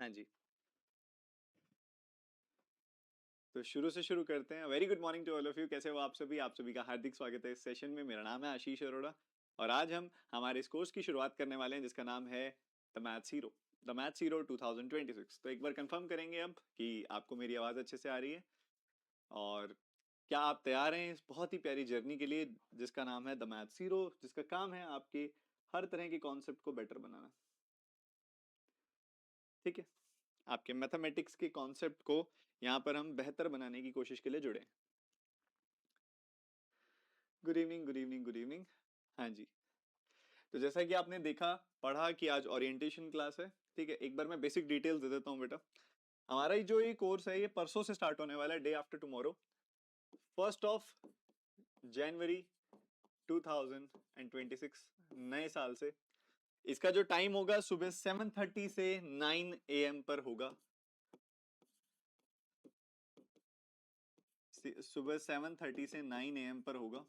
हाँ जी, तो शुरू से शुरू करते हैं। Very good morning to all of you. कैसे हो आप सभी का हार्दिक स्वागत है इस सेशन में। मेरा नाम है आशीष अरोड़ा और आज हम हमारे इस कोर्स की शुरुआत करने वाले हैं जिसका नाम है द मैथ्स हीरो 2026। तो एक बार कंफर्म करेंगे अब कि आपको मेरी आवाज़ अच्छे से आ रही है और क्या आप तैयार हैं इस बहुत ही प्यारी जर्नी के लिए जिसका नाम है द मैथ्स हीरो, जिसका काम है आपके हर तरह के कॉन्सेप्ट को बेटर बनाना। ठीक है, आपके मैथमेटिक्स के कॉन्सेप्ट को यहाँ पर हम बेहतर बनाने की कोशिश के लिए जुड़े हैं। Good evening, good evening, good evening. हाँ जी, तो जैसा कि आपने देखा पढ़ा कि आज ओरिएंटेशन क्लास है। ठीक है, एक बार मैं बेसिक डिटेल्स दे देता हूँ बेटा। हमारा ये जो ये कोर्स है ये परसों से स्टार्ट होने वाला है, डे आफ्टर टुमारो, 1 जनवरी 2026, नए साल से। इसका जो टाइम होगा सुबह 7:30 से 9 AM पर होगा। सुबह 7:30 से 9 AM पर होगा,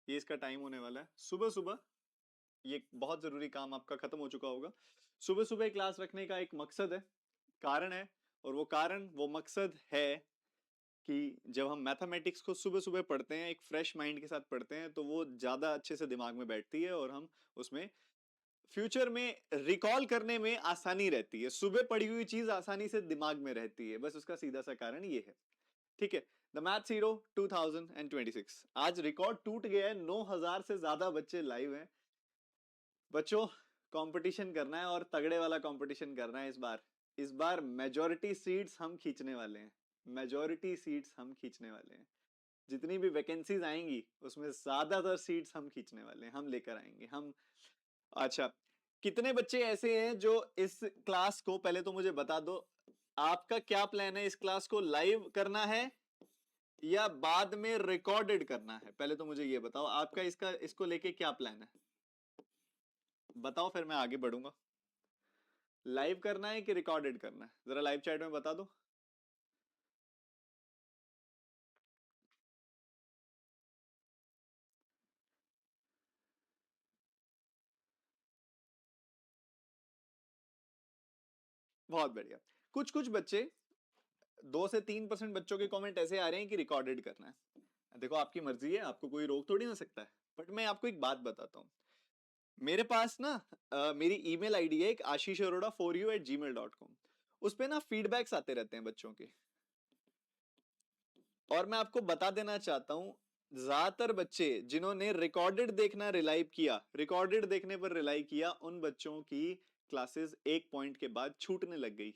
ये इसका टाइम होने वाला है। सुबह सुबह ये बहुत जरूरी काम आपका खत्म हो चुका होगा। सुबह सुबह क्लास रखने का एक मकसद है, कारण है, और वो मकसद है कि जब हम मैथमेटिक्स को सुबह सुबह पढ़ते हैं, एक फ्रेश माइंड के साथ पढ़ते हैं, तो वो ज्यादा अच्छे से दिमाग में बैठती है और हम उसमें फ्यूचर में रिकॉल करने में आसानी रहती है। सुबह पढ़ी हुई चीज आसानी से दिमाग में रहती है, बस उसका सीधा सा कारण ये है। ठीक है, द मैथ्स हीरो 2026 आज रिकॉर्ड टूट गया है। 9,000 से ज्यादा बच्चे लाइव हैं। बच्चों, कंपटीशन करना है और तगड़े वाला कंपटीशन करना है। इस बार मेजॉरिटी सीट्स हम खींचने वाले हैं। मेजॉरिटी सीट्स हम खींचने वाले हैं। जितनी भी वैकेंसीज आएंगी उसमें ज्यादातर सीट्स हम खींचने वाले हैं, हम लेकर आएंगे हम। अच्छा, कितने बच्चे ऐसे हैं जो इस क्लास को, पहले तो मुझे बता दो, आपका क्या प्लान है? इस क्लास को लाइव करना है या बाद में रिकॉर्डेड करना है? पहले तो मुझे ये बताओ, आपका इसको लेके क्या प्लान है? बताओ, फिर मैं आगे बढ़ूंगा। लाइव करना है कि रिकॉर्डेड करना है? जरा लाइव चैट में बता दो। बहुत बढ़िया। कुछ कुछ बच्चे, 2 से 3% बच्चों के कमेंट ऐसे आ रहे हैं कि रिकॉर्डेड करना है। देखो, आपकी मर्जी है, आपको कोई रोक थोड़ी ना सकता है, बट मैं आपको एक बात बताता हूँ। मेरे पास ना मेरी ईमेल आईडी है एक, ashisharoda4u@gmail.com। उस पे ना फीडबैक्स आते रहते हैं बच्चों के, और मैं आपको बता देना चाहता हूं, ज्यादातर बच्चे जिन्होंने रिकॉर्डेड देखने पर रिलाई किया, उन बच्चों की क्लासेस एक पॉइंट के बाद छूटने लग गई।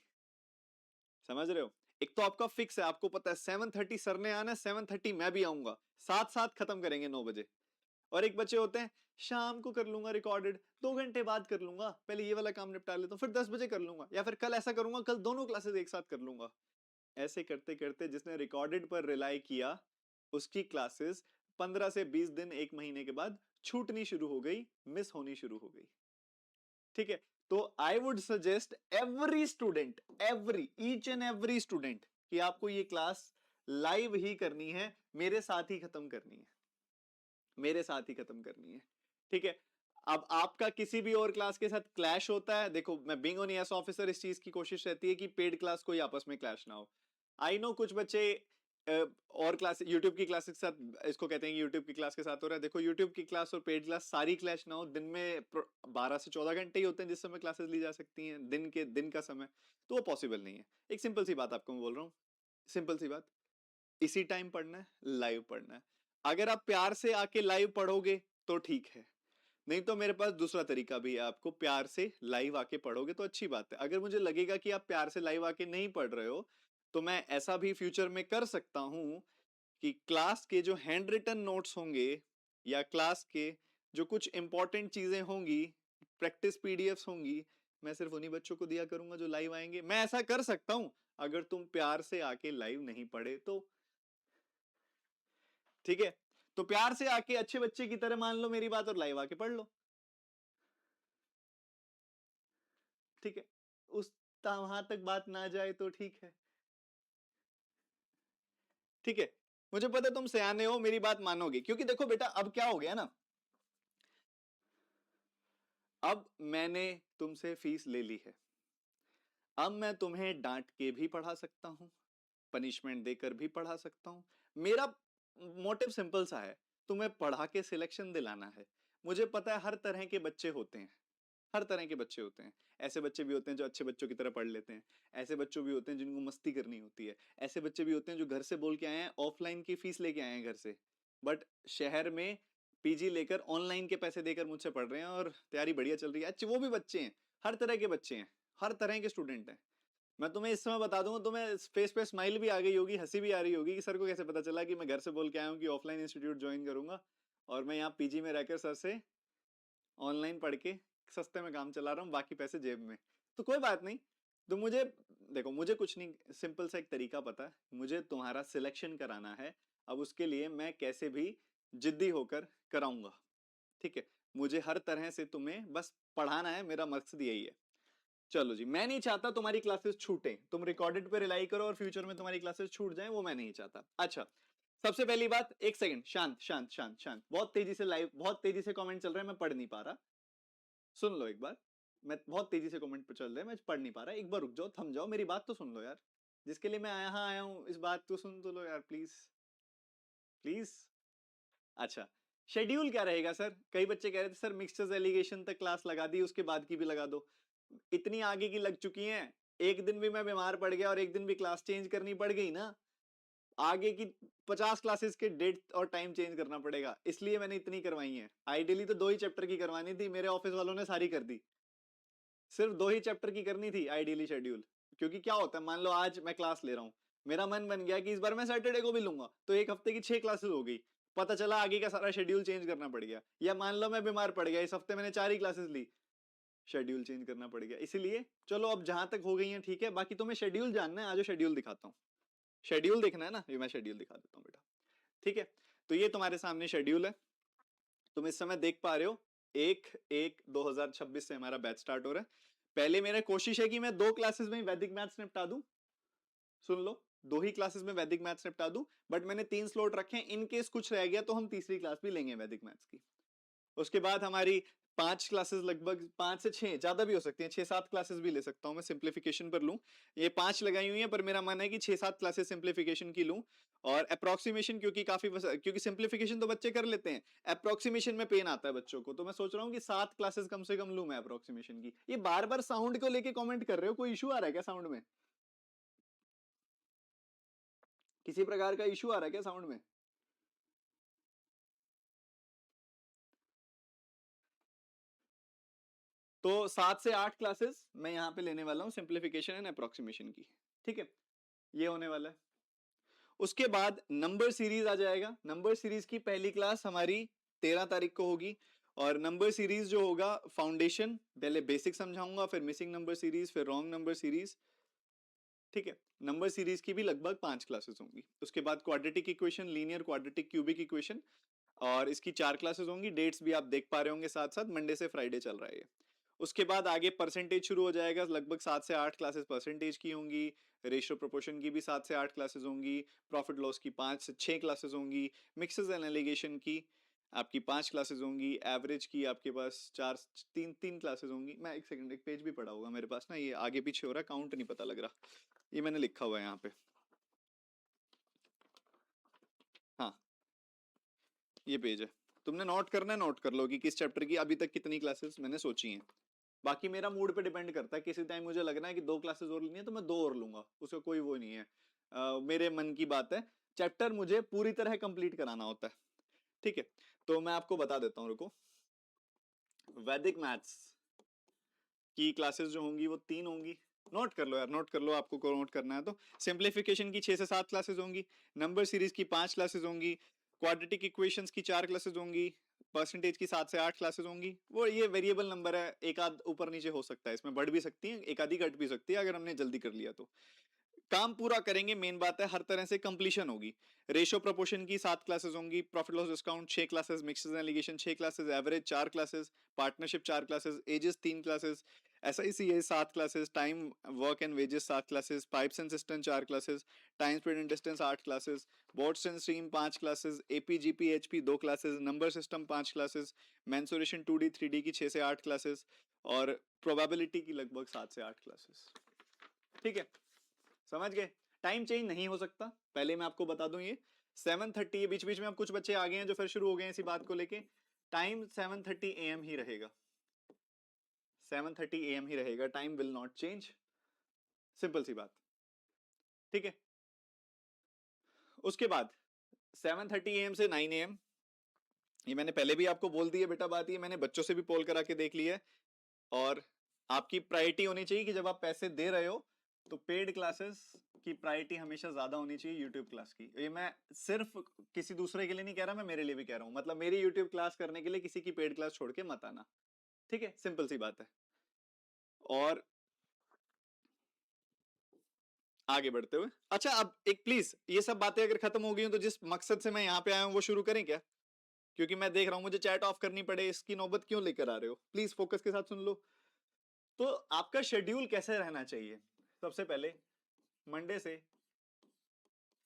समझ रहे हो? एक तो आपका फिक्स है, आपको पता है 7:30 सर ने आना है, 7:30 मैं भी आऊंगा, साथ साथ खत्म करेंगे 9 बजे। और एक बच्चे होते हैं, शाम को कर लूंगा रिकॉर्डेड, 2 घंटे बाद कर लूंगा, पहले ये वाला काम निपटा लेता हूं, फिर 10 बजे कर लूंगा, या फिर कल ऐसा करूंगा, कल दोनों क्लासेस एक साथ कर लूंगा। ऐसे करते करते जिसने रिकॉर्डेड पर रिलाई किया, उसकी क्लासेस 15 से 20 दिन, एक महीने के बाद छूटनी शुरू हो गई, मिस होनी शुरू हो गई। ठीक है, तो I would suggest each and every student कि आपको ये क्लास लाइव ही करनी है, मेरे साथ ही खत्म करनी है, मेरे साथ ही खत्म करनी है। ठीक है, अब आपका किसी भी और क्लास के साथ क्लैश होता है, देखो मैं बीइंग ऑन एस ऑफिसर, इस चीज की कोशिश रहती है कि पेड क्लास कोई आपस में क्लैश ना हो। आई नो कुछ बच्चे और क्लास यूट्यूब की क्लास के साथ इसको कहते हैं कि यूट्यूब की क्लास के साथ हो रहा है। देखो, यूट्यूब की क्लास और पेड क्लास सारी क्लैश ना हो, दिन में 12 से 14 घंटे ही होते हैं जिस समय क्लासेस ली जा सकती हैं, दिन का समय, तो वो पॉसिबल नहीं है। एक सिंपल सी बात आपको मैं बोल रहा हूँ, सिंपल सी बात, इसी टाइम पढ़ना है, लाइव पढ़ना है। अगर आप प्यार से आके लाइव पढ़ोगे तो ठीक है, नहीं तो मेरे पास दूसरा तरीका भी है, आपको प्यार से लाइव आके पढ़ोगे तो अच्छी बात है। अगर मुझे लगेगा कि आप प्यार से लाइव आके नहीं पढ़ रहे हो, तो मैं ऐसा भी फ्यूचर में कर सकता हूं कि क्लास के जो हैंड रिटन नोट्स होंगे या क्लास के जो कुछ इंपॉर्टेंट चीजें होंगी, प्रैक्टिस पीडीएफ्स होंगी, मैं सिर्फ उन्हीं बच्चों को दिया करूंगा जो लाइव आएंगे। मैं ऐसा कर सकता हूं अगर तुम प्यार से आके लाइव नहीं पढ़े तो। ठीक है, तो प्यार से आके अच्छे बच्चे की तरह मान लो मेरी बात और लाइव आके पढ़ लो। ठीक है, उस वहां तक बात ना जाए तो ठीक है। ठीक है, मुझे पता तुम सयाने हो, मेरी बात मानोगे, क्योंकि देखो बेटा, अब क्या हो गया ना, अब मैंने तुमसे फीस ले ली है, अब मैं तुम्हें डांट के भी पढ़ा सकता हूँ, पनिशमेंट देकर भी पढ़ा सकता हूँ। मेरा मोटिव सिंपल सा है, तुम्हें पढ़ा के सिलेक्शन दिलाना है। मुझे पता है हर तरह के बच्चे होते हैं, हर तरह के बच्चे होते हैं। ऐसे बच्चे भी होते हैं जो अच्छे बच्चों की तरह पढ़ लेते हैं, ऐसे बच्चों भी होते हैं जिनको मस्ती करनी होती है, ऐसे बच्चे भी होते हैं जो घर से बोल के आए हैं, ऑफलाइन की फीस लेके आए हैं घर से, बट शहर में पीजी लेकर ऑनलाइन के पैसे देकर मुझसे पढ़ रहे हैं और तैयारी बढ़िया चल रही है। अच्छे वो भी बच्चे हैं, हर तरह के बच्चे हैं, हर तरह के स्टूडेंट हैं। मैं तुम्हें इस समय बता दूंगा, तुम्हें फेस पे स्माइल भी आ गई होगी, हंसी भी आ रही होगी कि सर को कैसे पता चला कि मैं घर से बोल के आया हूँ कि ऑफलाइन इंस्टीट्यूट ज्वाइन करूंगा और मैं यहाँ पीजी में रहकर सर से ऑनलाइन पढ़ के सस्ते में काम चला रहा हूँ, बाकी पैसे जेब में। तो कोई बात नहीं। तो मुझे देखो, मुझे कुछ नहीं, सिंपल सा एक तरीका पता है, मुझे तुम्हारा सिलेक्शन कराना है। अब उसके लिए मैं कैसे भी जिद्दी होकर कराऊंगा, ठीक है। मुझे हर तरह से तुम्हें बस पढ़ाना है, मेरा मकसद यही है। चलो जी, मैं नहीं चाहता तुम्हारी क्लासेस छूटे, तुम रिकॉर्डेड पे रिलाई करो और फ्यूचर में तुम्हारी क्लासेस छूट जाएं, वो मैं नहीं चाहता। अच्छा, सबसे पहली बात, एक सेकंड, शांत शांत शांत शांत, बहुत तेजी से लाइव, बहुत तेजी से कमेंट चल रहा है, मैं पढ़ नहीं पा रहा। सुन लो एक बार, मैं बहुत तेजी से कमेंट पे चल रहे हैं, मैं पढ़ नहीं पा रहा, एक बार रुक जाओ, थम जाओ, मेरी बात तो सुन लो यार। जिसके लिए मैं यहाँ आया हूँ, इस बात को सुन तो लो यार, प्लीज प्लीज। अच्छा, शेड्यूल क्या रहेगा सर? कई बच्चे कह रहे थे सर मिक्सचर्स एलिगेशन तक क्लास लगा दी, उसके बाद की भी लगा दो। इतनी आगे की लग चुकी हैं, एक दिन भी मैं बीमार पड़ गया और एक दिन भी क्लास चेंज करनी पड़ गई ना, आगे की 50 क्लासेस के डेट और टाइम चेंज करना पड़ेगा, इसलिए मैंने इतनी करवाई है। आइडियली तो 2 ही चैप्टर की करवानी थी, मेरे ऑफिस वालों ने सारी कर दी। सिर्फ 2 ही चैप्टर की करनी थी आइडियली शेड्यूल। क्योंकि क्या होता है, मान लो आज मैं क्लास ले रहा हूँ, मेरा मन बन गया कि इस बार मैं सैटरडे को भी लूंगा, तो एक हफ्ते की 6 क्लासेस हो गई। पता चला आगे का सारा शेड्यूल चेंज करना पड़ गया। या मान लो मैं बीमार पड़ गया, इस हफ्ते मैंने 4 ही क्लासेस ली, शेड्यूल चेंज करना पड़ गया। इसीलिए चलो अब जहां तक हो गई है ठीक है, बाकी तुम्हें शेड्यूल जानना है, आज शेड्यूल दिखाता हूँ। शेड्यूल देखना है ना, ये मैं शेड्यूल दिखा देता हूँ बेटा, ठीक है। तो ये तुम्हारे सामने शेड्यूल है, तुम इस समय देख पा रहे हो। 1/1/2026 से हमारा बैच स्टार्ट हो रहा है। पहले मेरा कोशिश है कि मैं 2 क्लासेस में वैदिक मैथ्स निपटा दूं, सुन लो, 2 ही क्लासेस में वैदिक मैथ्स निपटा दूं, बट मैंने 3 स्लॉट रखे हैं, इन केस कुछ रह गया तो हम तीसरी क्लास भी लेंगे वैदिक मैथ्स की। उसके बाद हमारी 5 क्लासेस, लगभग 5 से 6, ज्यादा भी हो सकती हैं, 6-7 क्लासेस भी ले सकता हूं मैं, सिंप्लीफिकेशन पर लूं। ये 5 लगाई हुई है, पर मेरा मन है कि 6-7 क्लासेस सिंप्लीफिकेशन की लूं। और अप्रोक्सीमेशन, क्योंकि क्योंकि सिंप्लीफिकेशन तो बच्चे कर लेते हैं, अप्रोक्सीमेशन में पेन आता है बच्चों को, तो मैं सोच रहा हूँ कि 7 क्लासेस कम से कम लूं मैं अप्रोक्सीमेशन की। ये बार बार साउंड को लेके कमेंट कर रहे हो, कोई इशू आ रहा है क्या साउंड में? किसी प्रकार का इशू आ रहा है क्या साउंड में? तो 7 से 8 क्लासेस मैं यहाँ पे लेने वाला हूँ सिंप्लीफिकेशन एंड अप्रोक्सीमेशन की, ठीक है। ये होने वाला है। उसके बाद नंबर सीरीज आ जाएगा। नंबर सीरीज की पहली क्लास हमारी 13 तारीख को होगी। और नंबर सीरीज जो होगा, फाउंडेशन, पहले बेसिक समझाऊंगा, फिर मिसिंग नंबर सीरीज, फिर रॉन्ग नंबर सीरीज, ठीक है। नंबर सीरीज की भी लगभग 5 क्लासेस होंगी। उसके बाद quadratic equation, linear quadratic cubic equation, और इसकी 4 क्लासेस होंगी। डेट्स भी आप देख पा रहे होंगे, साथ साथ मंडे से फ्राइडे चल रहा है ये। उसके बाद आगे परसेंटेज शुरू हो जाएगा, लगभग 7 से 8 क्लासेस परसेंटेज की होंगी। रेशियो प्रोपोर्शन की भी 7 से 8 क्लासेस होंगी। प्रॉफिट लॉस की 5 से 6 क्लासेस होंगी। मिक्सेस एंड एलिगेशन की आपकी 5 क्लासेस होंगी। एवरेज की आपके पास 3 क्लासेस होंगी। मैं एक सेकंड, एक पेज भी पढ़ा होगा मेरे पास ना, ये आगे पीछे हो रहा है, काउंट नहीं पता लग रहा, ये मैंने लिखा हुआ है यहाँ पे। हाँ, ये पेज है, तुमने नोट करना है, नोट कर लो कि किस चैप्टर की अभी तक कितनी क्लासेस मैंने सोची हैं। बाकी मेरा मूड पे डिपेंड करता है, किसी टाइम मुझे लगना है कि 2 क्लासेस और लेनी है तो मैं 2 और लूंगा, उसका कोई वो नहीं है। मेरे मन की बात है, चैप्टर मुझे पूरी तरह कंप्लीट कराना होता है, ठीक है। तो मैं आपको बता देता हूँ, रुको। वैदिक मैथ्स की क्लासेस जो होंगी वो 3 होंगी। नोट कर लो यार, नोट कर लो, आपको को नोट करना है तो। सिंप्लीफिकेशन की 6 से 7 क्लासेस होंगी। नंबर सीरीज की 5 क्लासेस होंगी। क्वाड्रेटिक इक्वेशंस की 4 क्लासेस होंगी। परसेंटेज की 7 से 8 क्लासेस होंगी। वो ये वेरिएबल नंबर है, एक आध ऊपर नीचे हो सकता है, इसमें बढ़ भी सकती है, एक आधी घट भी सकती है अगर हमने जल्दी कर लिया तो। काम पूरा करेंगे, मेन बात है, हर तरह से कंप्लीशन होगी। रेशियो प्रोपोर्शन की 7 क्लासेस होंगी। Profit loss discount 6 classes, mixes and alligation 6 classes, average 4 classes, partnership 4 classes, ages 3 classes, SICA 7 classes, time work and wages 7 classes, pipes and cistern 4 classes, time speed and distance 8 classes, boats and stream 5 classes, APGP HP 2 classes, number system 5 classes, mensuration 2D 3D की 6 से 8 classes, और probability की लगभग 7 से 8 classes. ठीक है, समझ गए? टाइम चेंज नहीं हो सकता, पहले मैं आपको बता दूं ये 7:30 है, बीच बीच में अब कुछ बच्चे आ गए हैं जो फिर शुरू हो गए हैं इसी बात को लेके। टाइम 7:30 AM ही रहेगा, 7:30 AM ही रहेगा, time will not change, simple सी बात, ठीक है। उसके बाद 7:30 AM से 9 AM, ये मैंने पहले भी आपको बोल दी है बेटा बात, ये मैंने बच्चों से भी पोल करा के देख ली है। और आपकी प्रायोरिटी होनी चाहिए कि जब आप पैसे दे रहे हो तो पेड क्लासेस की प्रायोरिटी हमेशा ज्यादा होनी चाहिए यूट्यूब क्लास की। ये मैं सिर्फ किसी दूसरे के लिए नहीं कह रहा, मैं मेरे लिए भी कह रहा हूं, मतलब मेरी यूट्यूब क्लास करने के लिए किसी की पेड क्लास छोड़ के मत आना, ठीक है, सिंपल सी बात है। और आगे बढ़ते हुए, अच्छा अब एक प्लीज, ये सब बातें अगर खत्म हो गई हो तो जिस मकसद से मैं यहाँ पे आया हूँ वो शुरू करें क्या? क्योंकि मैं देख रहा हूँ मुझे चैट ऑफ करनी पड़े, इसकी नौबत क्यों लेकर आ रहे हो? प्लीज फोकस के साथ सुन लो। तो आपका शेड्यूल कैसे रहना चाहिए? सबसे पहले मंडे से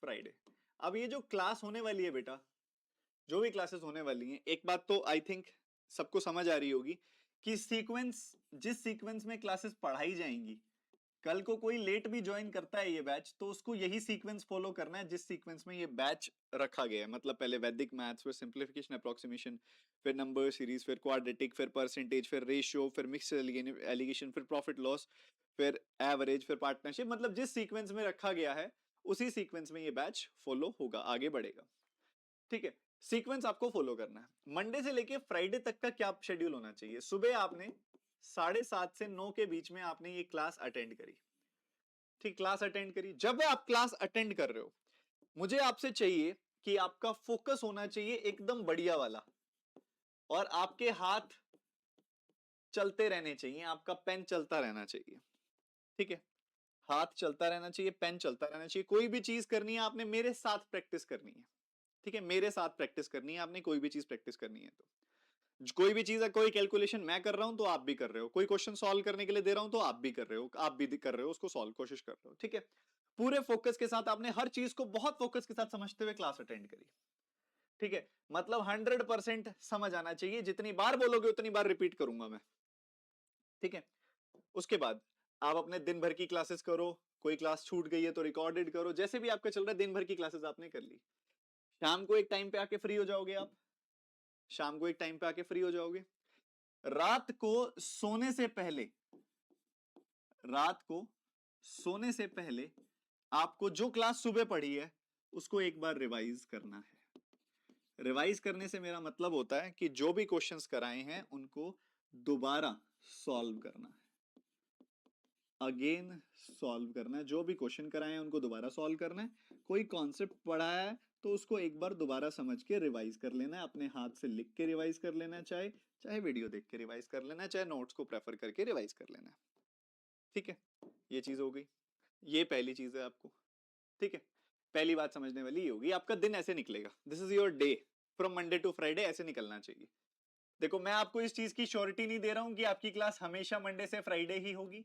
फ्राइडे। अब ये जो क्लास होने वाली है बेटा, जो भी क्लासेस होने वाली हैं, एक बात तो आई थिंक सबको समझ आ रही होगी कि सीक्वेंस, जिस सीक्वेंस में क्लासेस पढ़ाई जाएंगी, कल को कोई लेट भी ज्वाइन करता है ये बैच तो उसको यही सीक्वेंस फॉलो करना है जिस सीक्वेंस में ये बैच रखा गया है। मतलब पहले वैदिक मैथ्स, फिर सिंप्लीफिकेशन अप्रोक्सीमेशन, फिर नंबर सीरीज, फिर क्वाड्रेटिक, फिर परसेंटेज, फिर रेशियो, फिर मिक्स एलिगेशन, फिर प्रॉफिट लॉस, फिर एवरेज, फिर पार्टनरशिप, मतलब जिस सीक्वेंस में रखा गया है उसी सीक्वेंस में ये बैच फॉलो होगा, आगे बढ़ेगा, ठीक है। सीक्वेंस आपको फॉलो करना है। मंडे से लेके फ्राइडे तक का क्या शेड्यूल होना चाहिए? सुबह आपने 7:30 से 9 के बीच में आपने ये क्लास अटेंड करी, ठीक, क्लास अटेंड करी। जब आप क्लास अटेंड कर रहे हो, मुझे आपसे चाहिए कि आपका फोकस होना चाहिए एकदम बढ़िया वाला, और आपके हाथ चलते रहने चाहिए, आपका पेन चलता रहना चाहिए, ठीक है, हाथ चलता रहना चाहिए, पेन चलता रहना चाहिए। कोई भी चीज करनी है आपने मेरे साथ प्रैक्टिस करनी है, ठीक है, मेरे साथ प्रैक्टिस करनी है आपने, कोई भी चीज प्रैक्टिस करनी है तो कोई भी चीज है, कोई कैलकुलेशन मैं कर रहा हूं तो आप भी कर रहे हो, कोई क्वेश्चन सॉल्व करने के लिए दे रहा हूं तो आप भी कर रहे हो, आप भी कर रहे हो, उसको सॉल्व कोशिश कर रहे हो, ठीक है। पूरे फोकस के साथ आपने हर चीज को बहुत फोकस के साथ समझते हुए क्लास अटेंड करी, ठीक है, मतलब 100% समझ आना चाहिए, जितनी बार बोलोगे उतनी बार रिपीट करूंगा मैं, ठीक है। उसके बाद आप अपने दिन भर की क्लासेस करो, कोई क्लास छूट गई है तो रिकॉर्डेड करो, जैसे भी आपका चल रहा है, दिन भर की क्लासेस आपने कर ली। शाम को एक टाइम पे आके फ्री हो जाओगे आप, शाम को एक टाइम पे आके फ्री हो जाओगे। रात को सोने से पहले, रात को सोने से पहले आपको जो क्लास सुबह पढ़ी है उसको एक बार रिवाइज करना है। रिवाइज करने से मेरा मतलब होता है कि जो भी क्वेश्चंस कराए हैं उनको दोबारा सॉल्व करना है, अगेन सॉल्व करना है, जो भी क्वेश्चन कराए हैं उनको दोबारा सॉल्व करना है। कोई कॉन्सेप्ट पढ़ा है तो उसको एक बार दोबारा समझ के रिवाइज कर लेना है, अपने हाथ से लिख के रिवाइज कर लेना है, चाहे चाहे वीडियो देख के रिवाइज कर लेना है, चाहे नोट्स को प्रेफर करके रिवाइज कर लेना है, ठीक है। ये चीज हो गई, ये पहली चीज है आपको, ठीक है। पहली बात समझने वाली ये होगी, आपका दिन ऐसे निकलेगा, this is your day from Monday to Friday, ऐसे निकलना चाहिए। देखो मैं आपको इस चीज की श्योरिटी नहीं दे रहा हूं कि आपकी क्लास हमेशा मंडे से फ्राइडे ही होगी,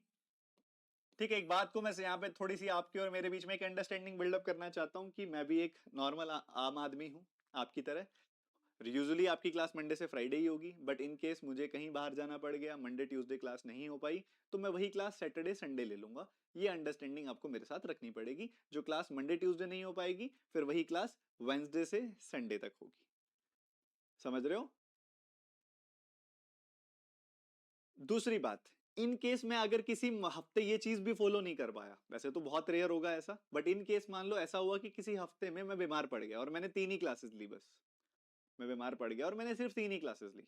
ठीक है। एक बात को मैं यहाँ पे थोड़ी सी आपके और मेरे बीच में एक अंडरस्टैंडिंग बिल्डअप करना चाहता हूँ कि मैं भी एक नॉर्मल आम आदमी हूँ आपकी तरह। यूजुअली आपकी क्लास मंडे से फ्राइडे ही होगी, बट इन केस मुझे कहीं बाहर जाना पड़ गया, मंडे ट्यूसडे क्लास नहीं हो पाई, तो मैं वही क्लास सैटरडे संडे ले लूंगा। ये अंडरस्टैंडिंग आपको मेरे साथ रखनी पड़ेगी। जो क्लास मंडे ट्यूसडे नहीं हो पाएगी फिर वही क्लास वेंसडे से संडे तक होगी, समझ रहे हो? दूसरी बात, इन केस में अगर किसी हफ्ते ये चीज भी फॉलो नहीं कर पाया, वैसे तो बहुत रेयर होगा ऐसा, बट इन केस मान लो ऐसा हुआ कि किसी हफ्ते में मैं बीमार पड़ गया और मैंने 3 ही क्लासेस ली, बस मैं बीमार पड़ गया और मैंने सिर्फ 3 ही क्लासेस ली,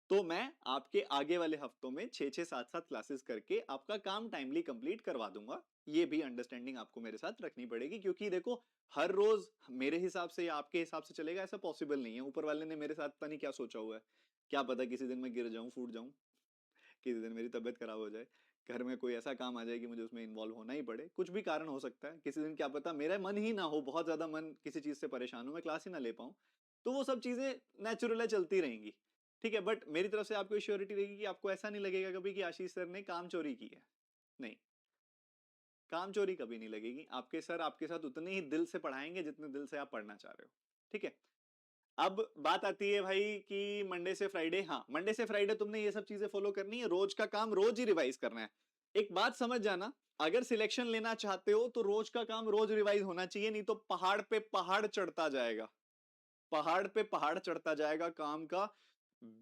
तो मैं आपके आगे वाले हफ्तों में 6-6 7-7 क्लासेस करके आपका काम टाइमली कंप्लीट करवा दूंगा। ये भी अंडरस्टैंडिंग आपको मेरे साथ रखनी पड़ेगी, क्योंकि देखो हर रोज मेरे हिसाब से या आपके हिसाब से चलेगा ऐसा पॉसिबल नहीं है। ऊपर वाले ने मेरे साथ पता नहीं क्या सोचा हुआ है, क्या पता किसी दिन मैं गिर जाऊं, फूट जाऊं, किसी दिन मेरी तबीयत खराब हो जाए, घर में कोई ऐसा काम आ जाए कि मुझे उसमें इन्वॉल्व होना ही पड़े, कुछ भी कारण हो सकता है। किसी दिन क्या पता मेरा मन ही ना हो, बहुत ज्यादा मन किसी चीज से परेशान हो, मैं क्लास ही ना ले पाऊं, तो वो सब चीजें नेचुरल है, चलती रहेंगी, ठीक है। बट मेरी तरफ से आपको श्योरिटी रहेगी कि आपको ऐसा नहीं लगेगा कभी कि आशीष सर ने काम चोरी की है, नहीं, काम चोरी कभी नहीं लगेगी। आपके सर आपके साथ उतने ही दिल से पढ़ाएंगे जितने दिल से आप पढ़ना चाह रहे हो, ठीक है। अब बात आती है भाई कि मंडे से फ्राइडे, हाँ मंडे से फ्राइडे तुमने ये सब चीजें फॉलो करनी है, रोज का काम रोज ही रिवाइज करना है। एक बात समझ जाना, अगर सिलेक्शन लेना चाहते हो तो रोज का काम रोज रिवाइज होना चाहिए, नहीं तो पहाड़ पे पहाड़ चढ़ता जाएगा, पहाड़ पे पहाड़ चढ़ता जाएगा, काम का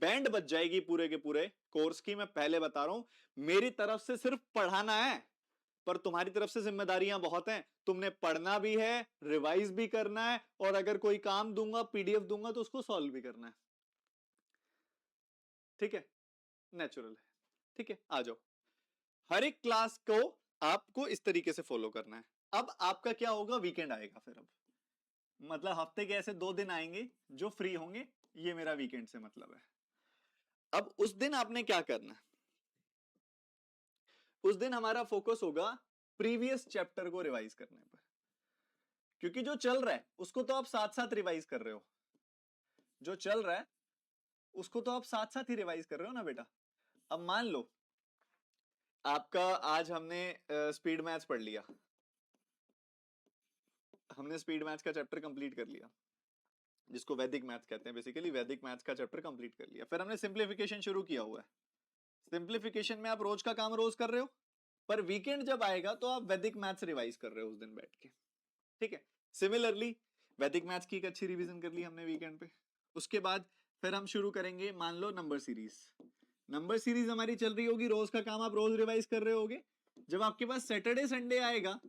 बैंड बच जाएगी पूरे के पूरे कोर्स की। मैं पहले बता रहा हूं, मेरी तरफ से सिर्फ पढ़ाना है, पर तुम्हारी तरफ से जिम्मेदारियां बहुत हैं। तुमने पढ़ना भी है, रिवाइज भी करना है, और अगर कोई काम दूंगा, पीडीएफ दूंगा, तो उसको सॉल्व भी करना है। ठीक है, नेचुरल है। ठीक है, आ जाओ। हर एक क्लास को आपको इस तरीके से फॉलो करना है। अब आपका क्या होगा, वीकेंड आएगा फिर। अब मतलब हफ्ते के ऐसे 2 दिन आएंगे जो फ्री होंगे, ये मेरा वीकेंड से मतलब है। अब उस दिन आपने क्या करना है, उस दिन हमारा फोकस होगा प्रीवियस चैप्टर को रिवाइज करने पर, क्योंकि जो चल रहा है उसको तो आप साथ साथ रिवाइज कर रहे हो, जो चल रहा है उसको तो आप साथ साथ ही रिवाइज कर रहे हो ना बेटा। अब मान लो आपका आज हमने स्पीड मैथ्स पढ़ लिया, हमने स्पीड मैथ्स का चैप्टर कंप्लीट कर लिया, जिसको वैदिक मैथ्स कहते हैं, बेसिकली वैदिक मैथ्स का चैप्टर कंप्लीट कर लिया। फिर हमने सिंप्लीफिकेशन शुरू किया हुआ है। सिंप्लीफिकेशन में आप रोज का काम रोज कर रहे हो, पर वीकेंड जब आएगा तो आप वैदिक मैथ्स रिवाइज कर रहे हो उस दिन बैठ के। ठीक है, सिमिलरली वैदिक मैथ्स की एक अच्छी रिवीजन कर ली हमने वीकेंड पे। उसके बाद फिर हम शुरू करेंगे, मान लो नंबर सीरीज। नंबर सीरीज हमारी चल रही होगी, रोज का काम आप रोज रिवाइज कर रहे होगे। जब आपके पास सैटरडे संडे आएगा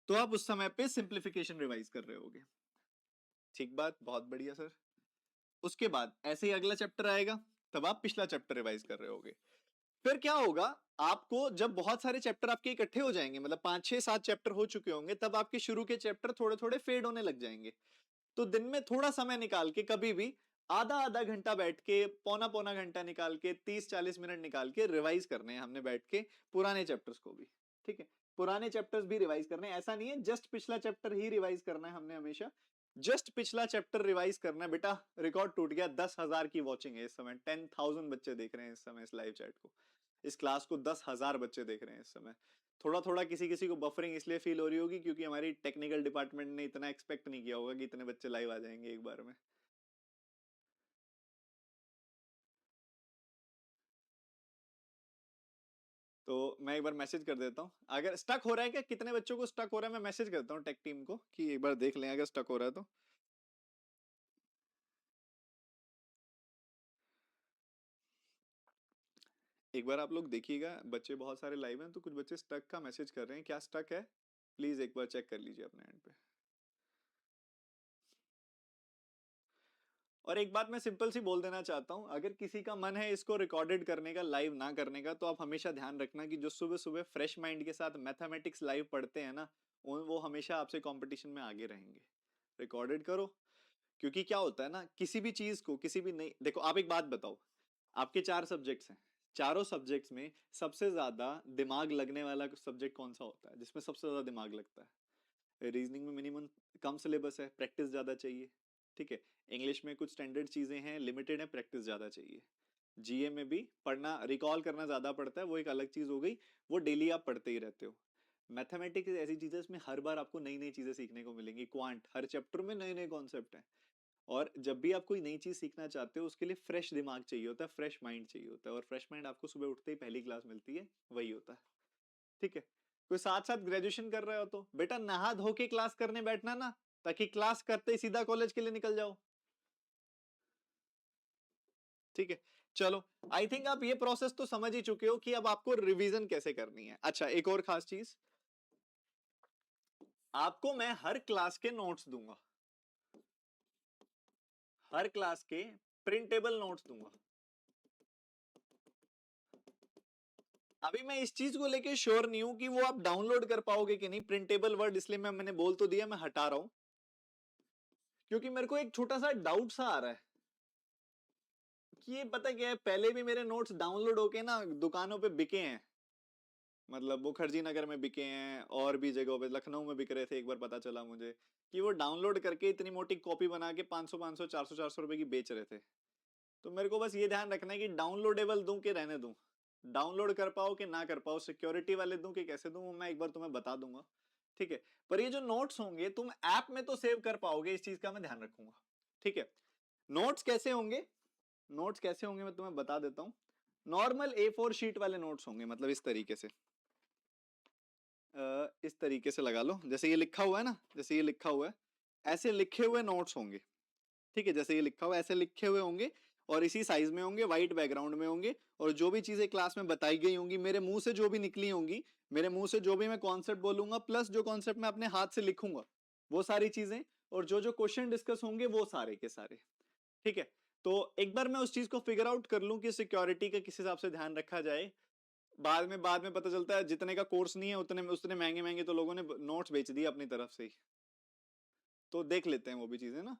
तो आप उस समय पे सिंप्लीफिकेशन रिवाइज कर रहे होगे। ठीक बात, बहुत बढ़िया सर। उसके बाद ऐसे ही अगला चैप्टर आएगा, तब आप पिछला चैप्टर रिवाइज कर रहे होगे। फिर क्या होगा, आपको जब बहुत सारे चैप्टर आपके इकट्ठे हो जाएंगे, मतलब 5 6 7 चैप्टर हो चुके होंगे, तब आपके शुरू के चैप्टर थोड़े थोड़े फेड होने लग जाएंगे। तो दिन में थोड़ा समय निकाल के, कभी भी आधा आधा घंटा बैठ के, पौना पौना घंटा निकाल के, 30 40 मिनट निकाल के रिवाइज करने हैं हमने बैठ के पुराने चैप्टर्स को भी। ठीक है, पुराने चैप्टर्स भी रिवाइज करने हैं, ऐसा नहीं है जस्ट पिछला चैप्टर ही रिवाइज करना है हमने हमेशा। जस्ट पिछला चैप्टर रिवाइज करना है बेटा। रिकॉर्ड टूट गया, 10,000 की वॉचिंग है इस समय, 10,000 बच्चे देख रहे हैं इस समय इस लाइव चैट को। इस क्लास को 10,000 बच्चे देख रहे हैं इस समय। थोड़ा थोड़ा किसी किसी को बफरिंग इसलिए फील हो रही होगी क्योंकि हमारी टेक्निकल डिपार्टमेंट ने इतना एक्सपेक्ट नहीं किया होगा कि इतने बच्चे लाइव आ जाएंगे एक बार में। तो मैं एक बार मैसेज कर देता हूँ, अगर स्टक हो रहा है, क्या कितने बच्चों को स्टक हो रहा है, मैं मैसेज करता हूँ टेक टीम को कि एक बार देख लें अगर स्टक हो रहा है तो। एक बार आप लोग देखिएगा, बच्चे बहुत सारे लाइव हैं, तो कुछ बच्चे स्टक का मैसेज कर रहे हैं, क्या स्टक है प्लीज एक बार चेक कर लीजिए अपने एंड पे। और एक बात मैं सिंपल सी बोल देना चाहता हूं, अगर किसी का मन है इसको रिकॉर्डेड करने का, लाइव ना करने का, तो आप हमेशा ध्यान रखना कि जो सुबह सुबह फ्रेश माइंड के साथ मैथमेटिक्स लाइव पढ़ते हैं ना, वो हमेशा आपसे कंपटीशन में आगे रहेंगे। रिकॉर्डेड करो, क्योंकि क्या होता है ना, किसी भी चीज को, किसी भी नहीं, देखो आप एक बात बताओ, आपके 4 सब्जेक्ट्स हैं, चारों सब्जेक्ट्स में सबसे ज्यादा दिमाग लगने वाला सब्जेक्ट कौन सा होता है, जिसमें सबसे ज्यादा दिमाग लगता है? रीजनिंग में मिनिमम कम सिलेबस है, प्रैक्टिस ज्यादा चाहिए। ठीक है, इंग्लिश में कुछ स्टैंडर्ड चीजें हैं, लिमिटेड है, प्रैक्टिस ज्यादा चाहिए। जीए में भी पढ़ना, रिकॉल करना ज्यादा पड़ता है, वो एक अलग चीज हो गई, वो डेली आप पढ़ते ही रहते हो। मैथमेटिक्स ऐसी चीज है, इसमें हर बार आपको नई नई चीजें सीखने को मिलेंगी, क्वांट हर चैप्टर में नए नए कॉन्सेप्ट हैं। और जब भी आप कोई नई चीज सीखना चाहते हो, उसके लिए फ्रेश दिमाग चाहिए होता है, फ्रेश माइंड चाहिए होता है, और फ्रेश माइंड आपको सुबह उठते ही पहली क्लास मिलती है, वही होता है। ठीक है, कोई साथ साथ ग्रेजुएशन कर रहे हो तो बेटा नहा धो के क्लास करने बैठना ना, ताकि क्लास करते ही सीधा कॉलेज के लिए निकल जाओ। ठीक है, चलो, आई थिंक आप ये प्रोसेस तो समझ ही चुके हो कि अब आपको रिवीजन कैसे करनी है। अच्छा, एक और खास चीज, आपको मैं हर क्लास के नोट्स दूंगा, हर क्लास के प्रिंटेबल नोट्स दूंगा। अभी मैं इस चीज को लेके श्योर नहीं हूं कि वो आप डाउनलोड कर पाओगे कि नहीं, प्रिंटेबल वर्ड, इसलिए मैंने बोल तो दिया, मैं हटा रहा हूं, क्योंकि मेरे को एक छोटा सा डाउट सा आ रहा है कि ये पता क्या है, पहले भी मेरे नोट्स डाउनलोड होके ना दुकानों पे बिके हैं, मतलब मुखर्जी नगर में बिके हैं, और भी जगहों पे, लखनऊ में बिक रहे थे, एक बार पता चला मुझे कि वो डाउनलोड करके इतनी मोटी कॉपी बना के 500 500 400 400 रुपए की बेच रहे थे। तो मेरे को बस ये ध्यान रखना है कि डाउनलोडेबल दूं कि रहने दूं, डाउनलोड कर पाओ कि ना कर पाओ, सिक्योरिटी वाले दूं कि कैसे दूं, वो मैं एक बार तुम्हें बता दूंगा। ठीक है, पर ये जो नोट्स होंगे तुम ऐप में तो सेव कर पाओगे, इस चीज का मैं ध्यान रखूंगा। ठीक है, नोट्स कैसे होंगे, नोट्स कैसे होंगे मैं तुम्हें बता देता हूं। नॉर्मल A4 शीट वाले नोट्स होंगे, मतलब इस तरीके से, इस तरीके से लगा लो, जैसे ये लिखा हुआ है ना, जैसे ये लिखा हुआ है, ऐसे लिखे हुए नोट्स होंगे, ठीक है, जैसे ये लिखा हुआ है ऐसे लिखे हुए होंगे, और इसी साइज में होंगे, व्हाइट बैकग्राउंड में होंगे, और जो भी चीजें क्लास में बताई गई होंगी, मेरे मुंह से जो भी निकली होंगी, मेरे मुंह से जो भी मैं कॉन्सेप्ट बोलूंगा, प्लस जो कॉन्सेप्ट मैं अपने हाथ से लिखूंगा, वो सारी चीजें, और जो जो क्वेश्चन डिस्कस होंगे वो सारे के सारे, ठीक है। तो एक बार मैं उस चीज को फिगर आउट कर लूं कि सिक्योरिटी का किस हिसाब से ध्यान रखा जाए, बाद में पता चलता है जितने का कोर्स नहीं है उतने महंगे महंगे तो लोगों ने नोट्स बेच दिए अपनी तरफ से ही। तो देख लेते हैं वो भी चीजें ना,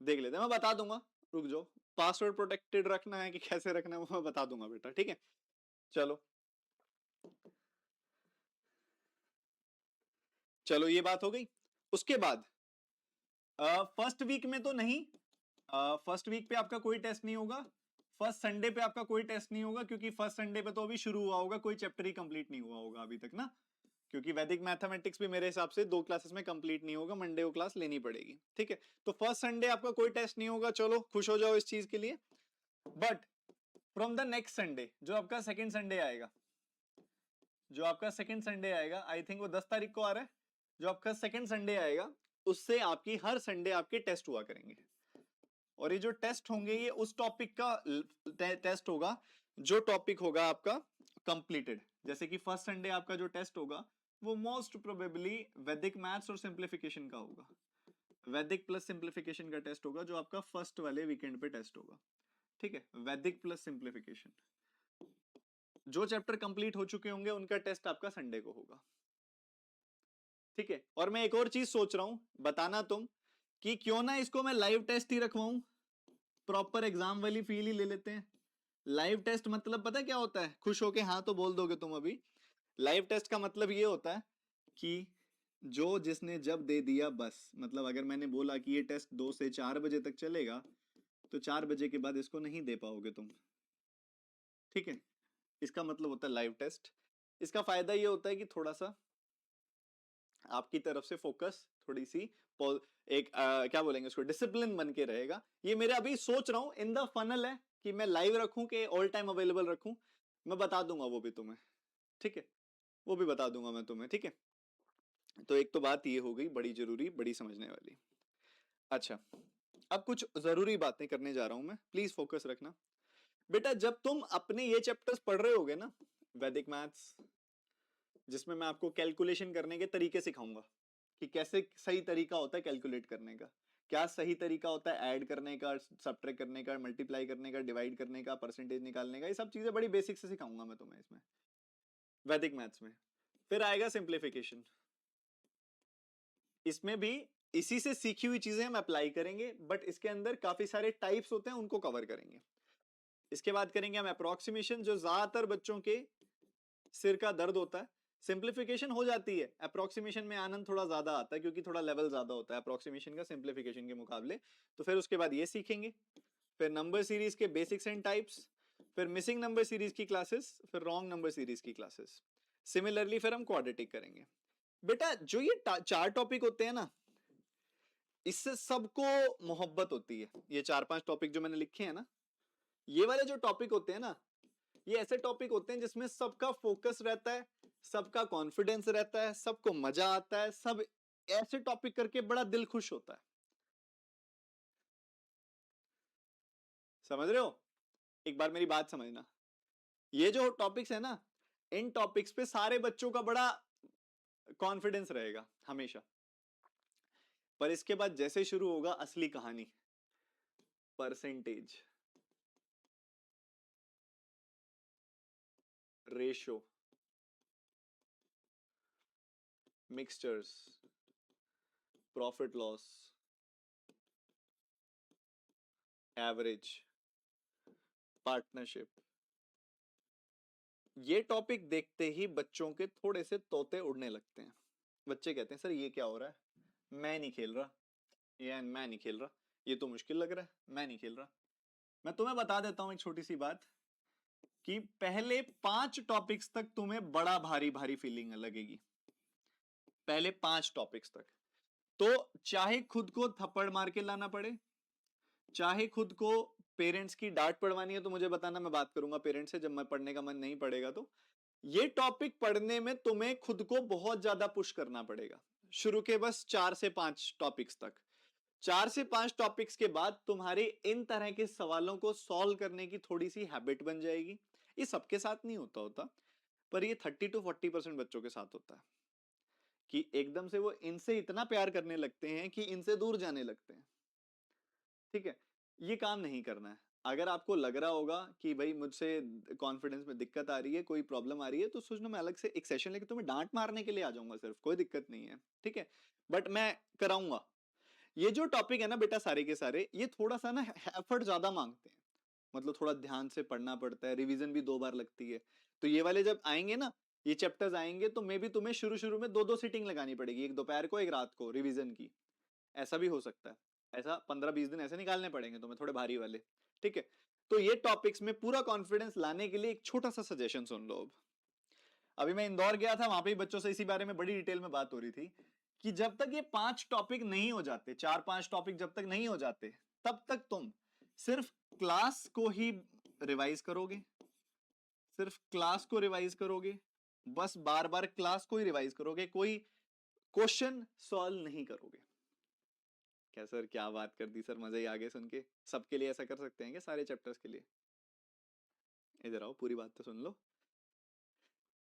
देख लेते हैं, मैं बता दूंगा, रुक जाओ। पासवर्ड प्रोटेक्टेड रखना है कि कैसे रखना है वो मैं बता दूंगा बेटा, ठीक है। चलो चलो ये बात हो गई। उसके बाद फर्स्ट वीक में तो नहीं, फर्स्ट वीक पे आपका कोई टेस्ट नहीं होगा, फर्स्ट संडे पे आपका कोई टेस्ट नहीं होगा, क्योंकि फर्स्ट संडे पे तो अभी शुरू हुआ होगा, कोई चैप्टर ही कंप्लीट नहीं हुआ होगा अभी तक ना, क्योंकि वैदिक मैथमेटिक्स भी मेरे हिसाब से 2 क्लासेस में कंप्लीट नहीं होगा, मंडे को क्लास लेनी पड़ेगी, ठीक है। तो फर्स्ट संडे आपका कोई टेस्ट नहीं होगा, चलो खुश हो जाओ इस चीज के लिए। But from the next Sunday, जो आपका सेकंड संडे आएगा, जो आपका सेकंड संडे आएगा, आई थिंक वो 10 तारीख को आ रहा है, जो आपका सेकंड संडे आएगा, उससे आपकी हर संडे आपके टेस्ट हुआ करेंगे, और ये जो टेस्ट होंगे ये उस टॉपिक का टेस्ट होगा जो टॉपिक होगा आपका कंप्लीटेड। जैसे कि फर्स्ट संडे आपका जो टेस्ट होगा वो मोस्ट प्रोबेबली वैदिक मैथ्स और सिंप्लीफिकेशन का होगा, वैदिक प्लस सिंप्लीफिकेशन का टेस्ट होगा, जो आपका फर्स्ट वाले वीकेंड पे टेस्ट होगा, ठीक है। वैदिक प्लस सिंप्लीफिकेशन, जो चैप्टर कंप्लीट हो चुके होंगे उनका टेस्ट आपका संडे को होगा, ठीक है। और मैं एक और चीज सोच रहा हूं, बताना तुम, कि क्यों ना इसको मैं लाइव टेस्ट ही रखवाऊं, प्रॉपर एग्जाम वाली फील ही ले लेते हैं। लाइव टेस्ट मतलब पता क्या होता है, खुश होके हाँ तो बोल दोगे तुम अभी। लाइव टेस्ट का मतलब ये होता है कि जो जिसने जब दे दिया बस, मतलब अगर मैंने बोला कि ये टेस्ट 2 से 4 बजे तक चलेगा, तो 4 बजे के बाद इसको नहीं दे पाओगे तुम, ठीक है। इसका मतलब होता है लाइव टेस्ट। इसका फायदा ये होता है कि थोड़ा सा आपकी तरफ से फोकस, थोड़ी सी एक क्या बोलेंगे उसको, डिसिप्लिन बन के रहेगा। ये मेरे अभी सोच रहा हूं, इन द फनल है कि मैं लाइव रखूं कि ऑल टाइम अवेलेबल रखूं, मैं बता दूंगा वो भी तुम्हें, ठीक है, वो भी बता दूंगा मैं तुम्हें, ठीक है। तो एक तो बात ये हो गई बड़ी जरूरी, बड़ी समझने वाली। अच्छा, अब कुछ जरूरी बातें करने जा रहा हूं मैं, प्लीज फोकस रखना बेटा। जब तुम अपने ये चैप्टर्स पढ़ रहे होगे ना, वैदिक मैथ्स, जिसमें मैं आपको कैलकुलेशन करने के तरीके सिखाऊंगा कि कैसे सही तरीका होता है कैलकुलेट करने का, क्या सही तरीका होता है ऐड करने का, सब्ट्रैक्ट करने का, मल्टीप्लाई करने का, डिवाइड करने का, परसेंटेज निकालने का, ये सब चीजें बड़ी बेसिक से सिखाऊंगा मैं तुम्हें इसमें, वैदिक मैथ्स में। फिर आएगा सिंप्लीफिकेशन, इसमें भी इसी से सीखी हुई चीजें हम अप्लाई करेंगे, बट इसके अंदर काफी सारे टाइप्स होते हैं, उनको कवर करेंगे। इसके बाद करेंगे हम अप्रोक्सीमेशन, जो ज्यादातर बच्चों के सिर का दर्द होता है। सिंप्लीफिकेशन हो जाती है, अप्रोक्सीमेशन में आनंद थोड़ा ज्यादा आता है, क्योंकि थोड़ा लेवल ज्यादा होता है अप्रोक्सीमेशन का सिंप्लीफिकेशन के मुकाबले। तो फिर उसके बाद ये सीखेंगे, फिर नंबर सीरीज के बेसिक्स एंड टाइप्स, फिर मिसिंग नंबर सीरीज की क्लासेस, फिर रॉन्ग नंबर सीरीज की क्लासेस। सिमिलरली फिर हम क्वाड्रेटिक करेंगे। बेटा जो ये 4 टॉपिक होते हैं ना, इससे सबको मोहब्बत होती है। ये 4-5 टॉपिक जो मैंने लिखे हैं ना, ये वाले जो टॉपिक होते हैं ना, ये ऐसे टॉपिक होते हैं जिसमें सबका फोकस रहता है, सबका कॉन्फिडेंस रहता है, सबको मजा आता है, सब ऐसे टॉपिक करके बड़ा दिल खुश होता है। समझ रहे हो? एक बार मेरी बात समझना, ये जो टॉपिक्स है ना, इन टॉपिक्स पे सारे बच्चों का बड़ा कॉन्फिडेंस रहेगा हमेशा। पर इसके बाद जैसे शुरू होगा असली कहानी, percentage, ratio, mixtures, profit loss, average, partnership, ये टॉपिक देखते ही बच्चों के थोड़े से तोते उड़ने लगते हैं। बच्चे कहते हैं सर ये क्या हो रहा है, मैं नहीं खेल रहा, ये मैं नहीं खेल रहा, ये तो मुश्किल लग रहा है, मैं नहीं खेल रहा। मैं तुम्हें बता देता हूं एक छोटी सी बात, कि पहले 5 टॉपिक्स तक तुम्हें बड़ा भारी भारी फीलिंग लगेगी, पहले 5 टॉपिक्स तक। तो चाहे खुद को थप्पड़ मार के लाना पड़े, चाहे खुद को पेरेंट्स की डांट पड़वानी है तो मुझे बताना, मैं बात करूंगा पेरेंट्स से जब मैं पढ़ने का मन नहीं पड़ेगा तो। ये टॉपिक पढ़ने में तुम्हें खुद को बहुत ज्यादा पुश करना पड़ेगा, शुरू के बस 4 से 5 टॉपिक्स तक। 4 से 5 टॉपिक्स के बाद तुम्हारे इन तरह के सवालों को सॉल्व करने की थोड़ी सी हैबिट बन जाएगी। ये सबके साथ नहीं होता, पर ये 30 to 40% बच्चों के साथ होता है कि एकदम से वो इनसे इतना प्यार करने लगते हैं कि इनसे दूर जाने लगते हैं। ठीक है, ये काम नहीं करना है। अगर आपको लग रहा होगा कि भाई मुझसे कॉन्फिडेंस में दिक्कत आ रही है, कोई प्रॉब्लम आ रही है, तो सोचना मैं अलग से एक सेशन लेके तुम्हें डांट मारने के लिए आ जाऊंगा, सिर्फ, कोई दिक्कत नहीं है। ठीक है, बट मैं कराऊंगा। ये जो टॉपिक है ना बेटा, सारे के सारे ये थोड़ा सा ना एफर्ट ज्यादा मांगते हैं, मतलब थोड़ा ध्यान से पढ़ना पड़ता है, रिवीजन भी 2 बार लगती है। तो ये वाले जब आएंगे ना, ये चैप्टर्स आएंगे, तो मे भी तुम्हें शुरू शुरू में 2-2 सीटिंग लगानी पड़ेगी, एक दोपहर को एक रात को रिवीजन की। ऐसा भी हो सकता है, ऐसा 15-20 दिन ऐसे निकालने पड़ेंगे तुम्हें, थोड़े भारी वाले। ठीक है, तो ये टॉपिक्स में पूरा कॉन्फिडेंस लाने के लिए एक छोटा सा सजेशन सुन लो। अब अभी मैं इंदौर गया था, वहां पे बच्चों से इसी बारे में बड़ी डिटेल में बात हो रही थी कि जब तक ये 5 टॉपिक नहीं हो जाते, 4-5 टॉपिक जब तक नहीं हो जाते, तब तक तुम सिर्फ क्लास को ही रिवाइज करोगे, सिर्फ क्लास को रिवाइज करोगे, बस बार बार क्लास को ही रिवाइज करोगे, कोई क्वेश्चन सॉल्व नहीं करोगे। क्या सर, क्या बात कर दी सर, मजा ही आ गया सुन के। सबके लिए ऐसा कर सकते हैं क्या, सारे चैप्टर्स के लिए? इधर आओ, पूरी बात तो सुन लो।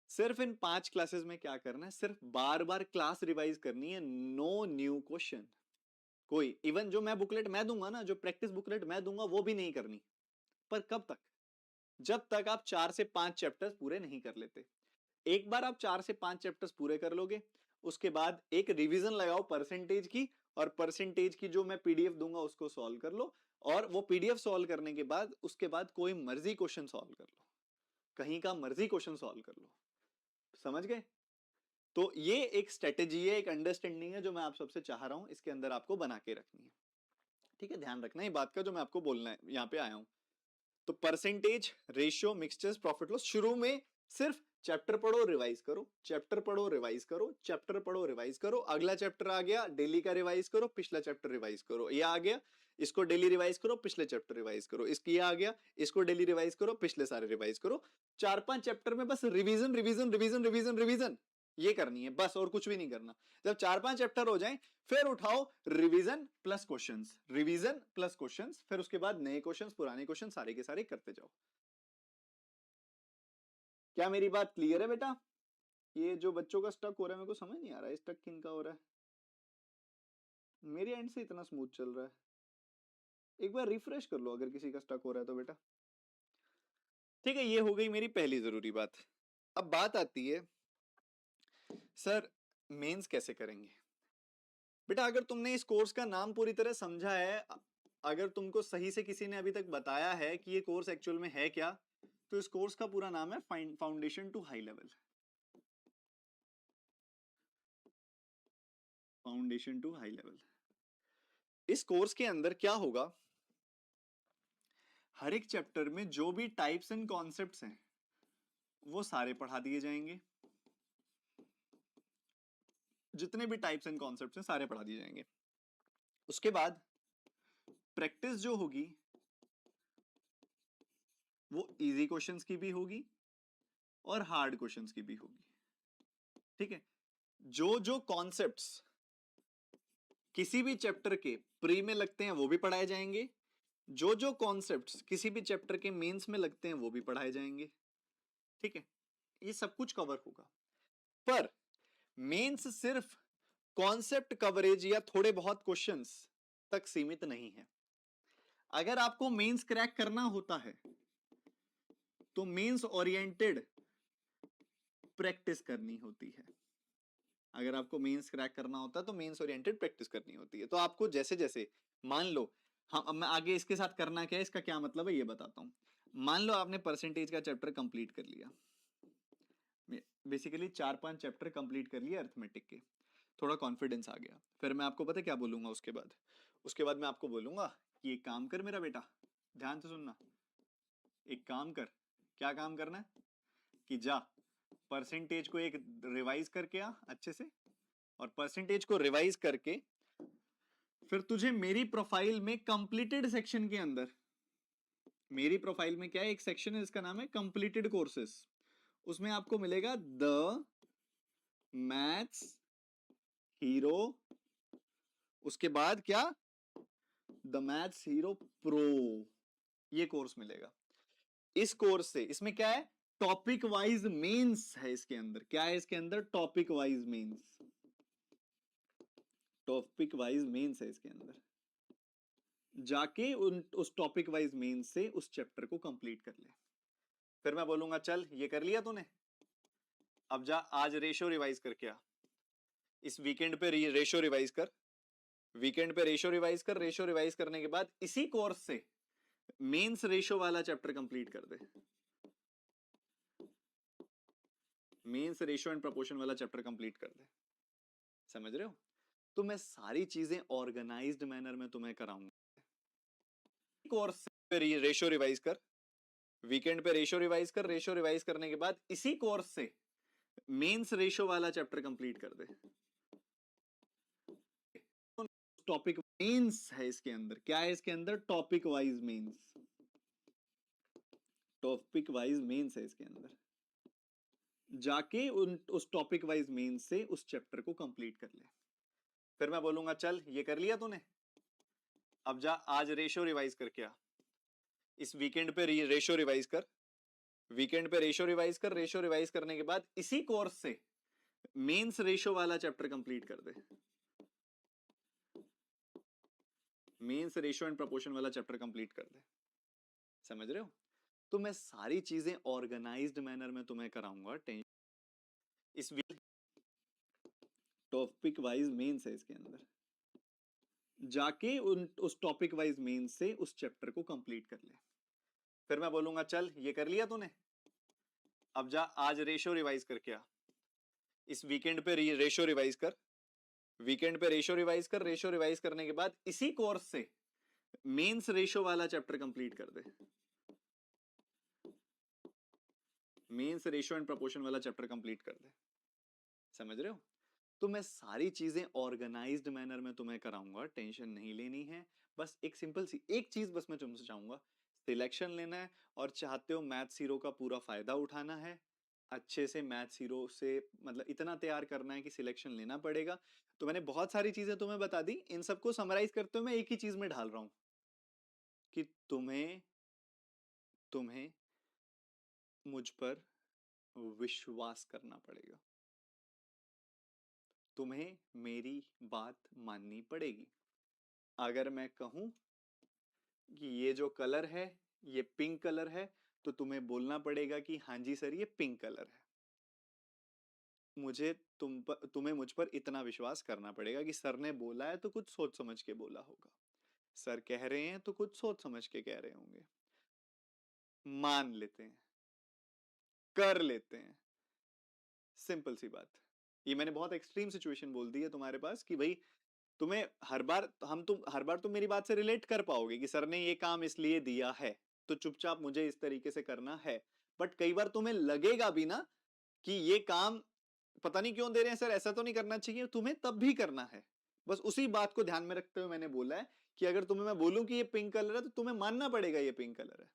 सिर्फ इन 5 क्लासेस में क्या करना है, सिर्फ बार बार क्लास रिवाइज करनी है, नो न्यू क्वेश्चन। कोई इवन जो मैं बुकलेट मैं दूंगा ना, जो प्रैक्टिस बुकलेट मैं दूंगा, वो भी नहीं करनी। पर कब तक? जब तक आप 4 से 5 चैप्टर्स पूरे नहीं कर लेते। एक बार आप 4 से 5 चैप्टर्स पूरे कर लोगे, उसके बाद एक रिवीजन लगाओ परसेंटेज की, और परसेंटेज की जो मैं पीडीएफ दूंगा उसको सॉल्व कर लो। और वो पीडीएफ सॉल्व करने के बाद, उसके बाद कोई मर्जी क्वेश्चन सॉल्व कर लो, कहीं का मर्जी क्वेश्चन सॉल्व कर लो। समझ गए? तो ये एक स्ट्रेटेजी है, एक अंडरस्टैंडिंग है जो मैं आप सबसे चाह रहा हूं इसके अंदर आपको बना के रखनी है। ठीक है, ध्यान रखना ये बात का जो मैं आपको बोलना है, यहाँ पे आया हूं। तो percentage, ratio, mixtures, profit loss, शुरू में सिर्फ चैप्टर पढ़ो, रिवाइज करो, चैप्टर पढ़ो, रिवाइज करो, चैप्टर पढ़ो, रिवाइज करो। अगला चैप्टर आ गया, डेली का रिवाइज करो, पिछला चैप्टर रिवाइज करो। ये आ गया, इसको डेली रिवाइज करो, पिछले चैप्टर रिवाइज करो। इसकी आ गया, इसको डेली रिवाइज करो, पिछले सारे रिवाइज करो। 4-5 चैप्टर में बस revision revision revision revision revision ये करनी है बस, और कुछ भी नहीं करना। जब 4-5 चैप्टर हो जाएं, फिर उठाओ revision plus questions, revision plus questions, फिर उसके बाद नए क्वेश्चंस, पुराने क्वेश्चन, सारे के सारे करते जाओ। क्या मेरी बात क्लियर है बेटा? ये जो बच्चों का स्टक हो रहा है, मेरे को समझ नहीं आ रहा है स्टक किन का हो रहा है। मेरे एंड से इतना स्मूथ चल रहा है, एक बार रिफ्रेश कर लो अगर किसी का स्टक हो रहा है तो बेटा। ठीक है, ये हो गई मेरी पहली जरूरी बात। अब बात आती है, सर मेंस कैसे करेंगे? बेटा अगर तुमने इस कोर्स का नाम पूरी तरह समझा है, अगर तुमको सही से किसी ने अभी तक बताया है कि ये कोर्स एक्चुअल में है क्या, तो इस कोर्स का पूरा नाम है foundation to high level. Foundation to high level. इस कोर्स के अंदर क्या होगा, हर एक चैप्टर में जो भी टाइप्स एंड कॉन्सेप्ट्स हैं वो सारे पढ़ा दिए जाएंगे। जितने भी टाइप्स एंड कॉन्सेप्ट्स हैं सारे पढ़ा दिए जाएंगे। उसके बाद प्रैक्टिस जो होगी वो इजी क्वेश्चंस की भी होगी और हार्ड क्वेश्चंस की भी होगी। ठीक है, जो जो कॉन्सेप्ट्स किसी भी चैप्टर के प्री में लगते हैं वो भी पढ़ाए जाएंगे, जो जो कॉन्सेप्ट्स किसी भी चैप्टर के मेंस में लगते हैं वो भी पढ़ाए जाएंगे। ठीक है, ये सब कुछ कवर होगा। पर मेंस सिर्फ कॉन्सेप्ट कवरेज या थोड़े बहुत क्वेश्चंस तक सीमित नहीं है। अगर आपको मेंस क्रैक करना होता है तो मेंस ओरिएंटेड प्रैक्टिस करनी होती है। अगर आपको मेंस क्रैक करना होता है तो मेंस ओरिएंटेड प्रैक्टिस करनी होती है। तो आपको जैसे जैसे, मान लो, हम अब मैं आगे इसके साथ करना क्या है, इसका क्या मतलब है ये बताता हूं। मान लो आपने परसेंटेज का चैप्टर कंप्लीट कर लिया, बेसिकली 4-5 चैप्टर कंप्लीट कर लिए अर्थमेटिक के, थोड़ा कॉन्फिडेंस आ गया। फिर मैं आपको पता है क्या बोलूंगा उसके बाद मैं आपको बोलूंगा कि एक काम कर मेरा बेटा, ध्यान से सुनना, एक काम कर। क्या काम करना है? कि जा परसेंटेज को एक रिवाइज करके आ अच्छे से, और परसेंटेज को रिवाइज करके फिर तुझे मेरी प्रोफाइल में कंप्लीटेड सेक्शन के अंदर मेरी प्रोफाइल में क्या है, एक सेक्शन है इसका नाम है कंप्लीटेड कोर्सेस। उसमें आपको मिलेगा द मैथ्स हीरो, उसके बाद क्या, द मैथ्स हीरो प्रो, ये कोर्स मिलेगा। इस कोर्स से, इसमें क्या है, टॉपिक वाइज मेंस है इसके अंदर। क्या है इसके अंदर, topic wise mains, topic wise mains है इसके अंदर। जाके उस टॉपिक वाइज मेंस से उस चैप्टर को कंप्लीट कर ले। फिर मैं बोलूंगा चल ये कर लिया तूने, अब जा आज रेशो रिवाइज करके आ। इस वीकेंड पे रेशो रिवाइज कर, वीकेंड पे रेशो रिवाइज कर। रेशो रिवाइज करने के बाद इसी कोर्स से मेंस रेशो वाला चैप्टर कंप्लीट कर दे। मेंस रेशो एंड प्रोपोर्शन वाला चैप्टर कंप्लीट कर दे। समझ रहे हो? तो मैं सारी चीजें ऑर्गेनाइज्ड मैनर में तुम्हें कराऊंगा। कोर्स पे रेशो रिवाइज कर, वीकेंड पे रेशो रिवाइज कर। रेशो रिवाइज करने के बाद इसी कोर्स से मेंस रेशो वाला चैप्टर कंप्लीट कर दे। टॉपिक मेंस है इसके अंदर। क्या है इसके अंदर, topic wise mains, topic wise mains है इसके अंदर। जाके उस टॉपिक वाइज मेंस से उस चैप्टर को कंप्लीट कर ले। फिर मैं बोलूंगा चल ये कर लिया तूने, अब जा आज रेशो रिवाइज करके आ। इस वीकेंड पे रेशो रिवाइज कर, वीकेंड पे रेशो रिवाइज कर। रेशो रिवाइज करने के बाद इसी कोर्स से मेंस रेशो वाला चैप्टर कंप्लीट कर दे। मेंस रेशो एंड प्रोपोर्शन वाला चैप्टर कंप्लीट कर दे। समझ रहे हो? तो मैं सारी चीजें ऑर्गेनाइज्ड मैनर में तुम्हें कराऊंगा। इस टॉपिक वाइज मेंस है इसके अंदर। जाके उस टॉपिक वाइज मेंस से उस चैप्टर को कंप्लीट कर ले। फिर मैं बोलूंगा चल ये कर लिया तूने, अब जा आज रेशो रिवाइज करके आ। इस वीकेंड पे रेशो रिवाइज कर, वीकेंड पे रेशो रिवाइज कर। रेशो रिवाइज करने के बाद इसी कोर्स से मेंस रेशो वाला चैप्टर कंप्लीट कर दे। मेंस रेशो एंड प्रोपोर्शन वाला चैप्टर कंप्लीट कर दे। समझ रहे हो? तो मैं सारी चीजें ऑर्गेनाइज्ड मैनर में तुम्हें कराऊंगा, टेंशन नहीं लेनी है। बस एक सिंपल सी एक चीज बस मैं तुमसे चाहूंगा, सिलेक्शन लेना है और चाहते हो मैथ्स हीरो का पूरा फायदा उठाना है। अच्छे से मैथ्स हीरो से मतलब इतना तैयार करना है कि सिलेक्शन लेना पड़ेगा। तो मैंने बहुत सारी चीजें तुम्हें बता दी, इन सबको समराइज करते हुए मैं एक ही चीज में ढाल रहा हूं कि तुम्हें तुम्हें मुझ पर विश्वास करना पड़ेगा। तुम्हें मेरी बात माननी पड़ेगी। अगर मैं कहूं कि ये जो कलर है ये पिंक कलर है, तो तुम्हें बोलना पड़ेगा कि हाँ जी सर ये पिंक कलर है। मुझे तुम्हें मुझ पर इतना विश्वास करना पड़ेगा कि सर ने बोला है तो कुछ सोच समझ के बोला होगा। सर कह रहे हैं तो कुछ सोच समझ के कह रहे होंगे। मान लेते हैं, कर लेते हैं, सिंपल सी बात। ये मैंने बहुत एक्सट्रीम सिचुएशन बोल दी है तुम्हारे पास कि भाई तुम्हें हर बार तुम मेरी बात से रिलेट कर पाओगे कि सर ने ये काम इसलिए दिया है तो चुपचाप मुझे इस तरीके से करना है। बट कई बार तुम्हें लगेगा भी ना कि ये काम पता नहीं क्यों दे रहे हैं सर, ऐसा तो नहीं करना चाहिए, तुम्हें तब भी करना है। बस उसी बात को ध्यान में रखते हुए मैंने बोला है कि अगर तुम्हें मैं बोलूं कि ये पिंक कलर है तो तुम्हें मानना पड़ेगा ये पिंक कलर है।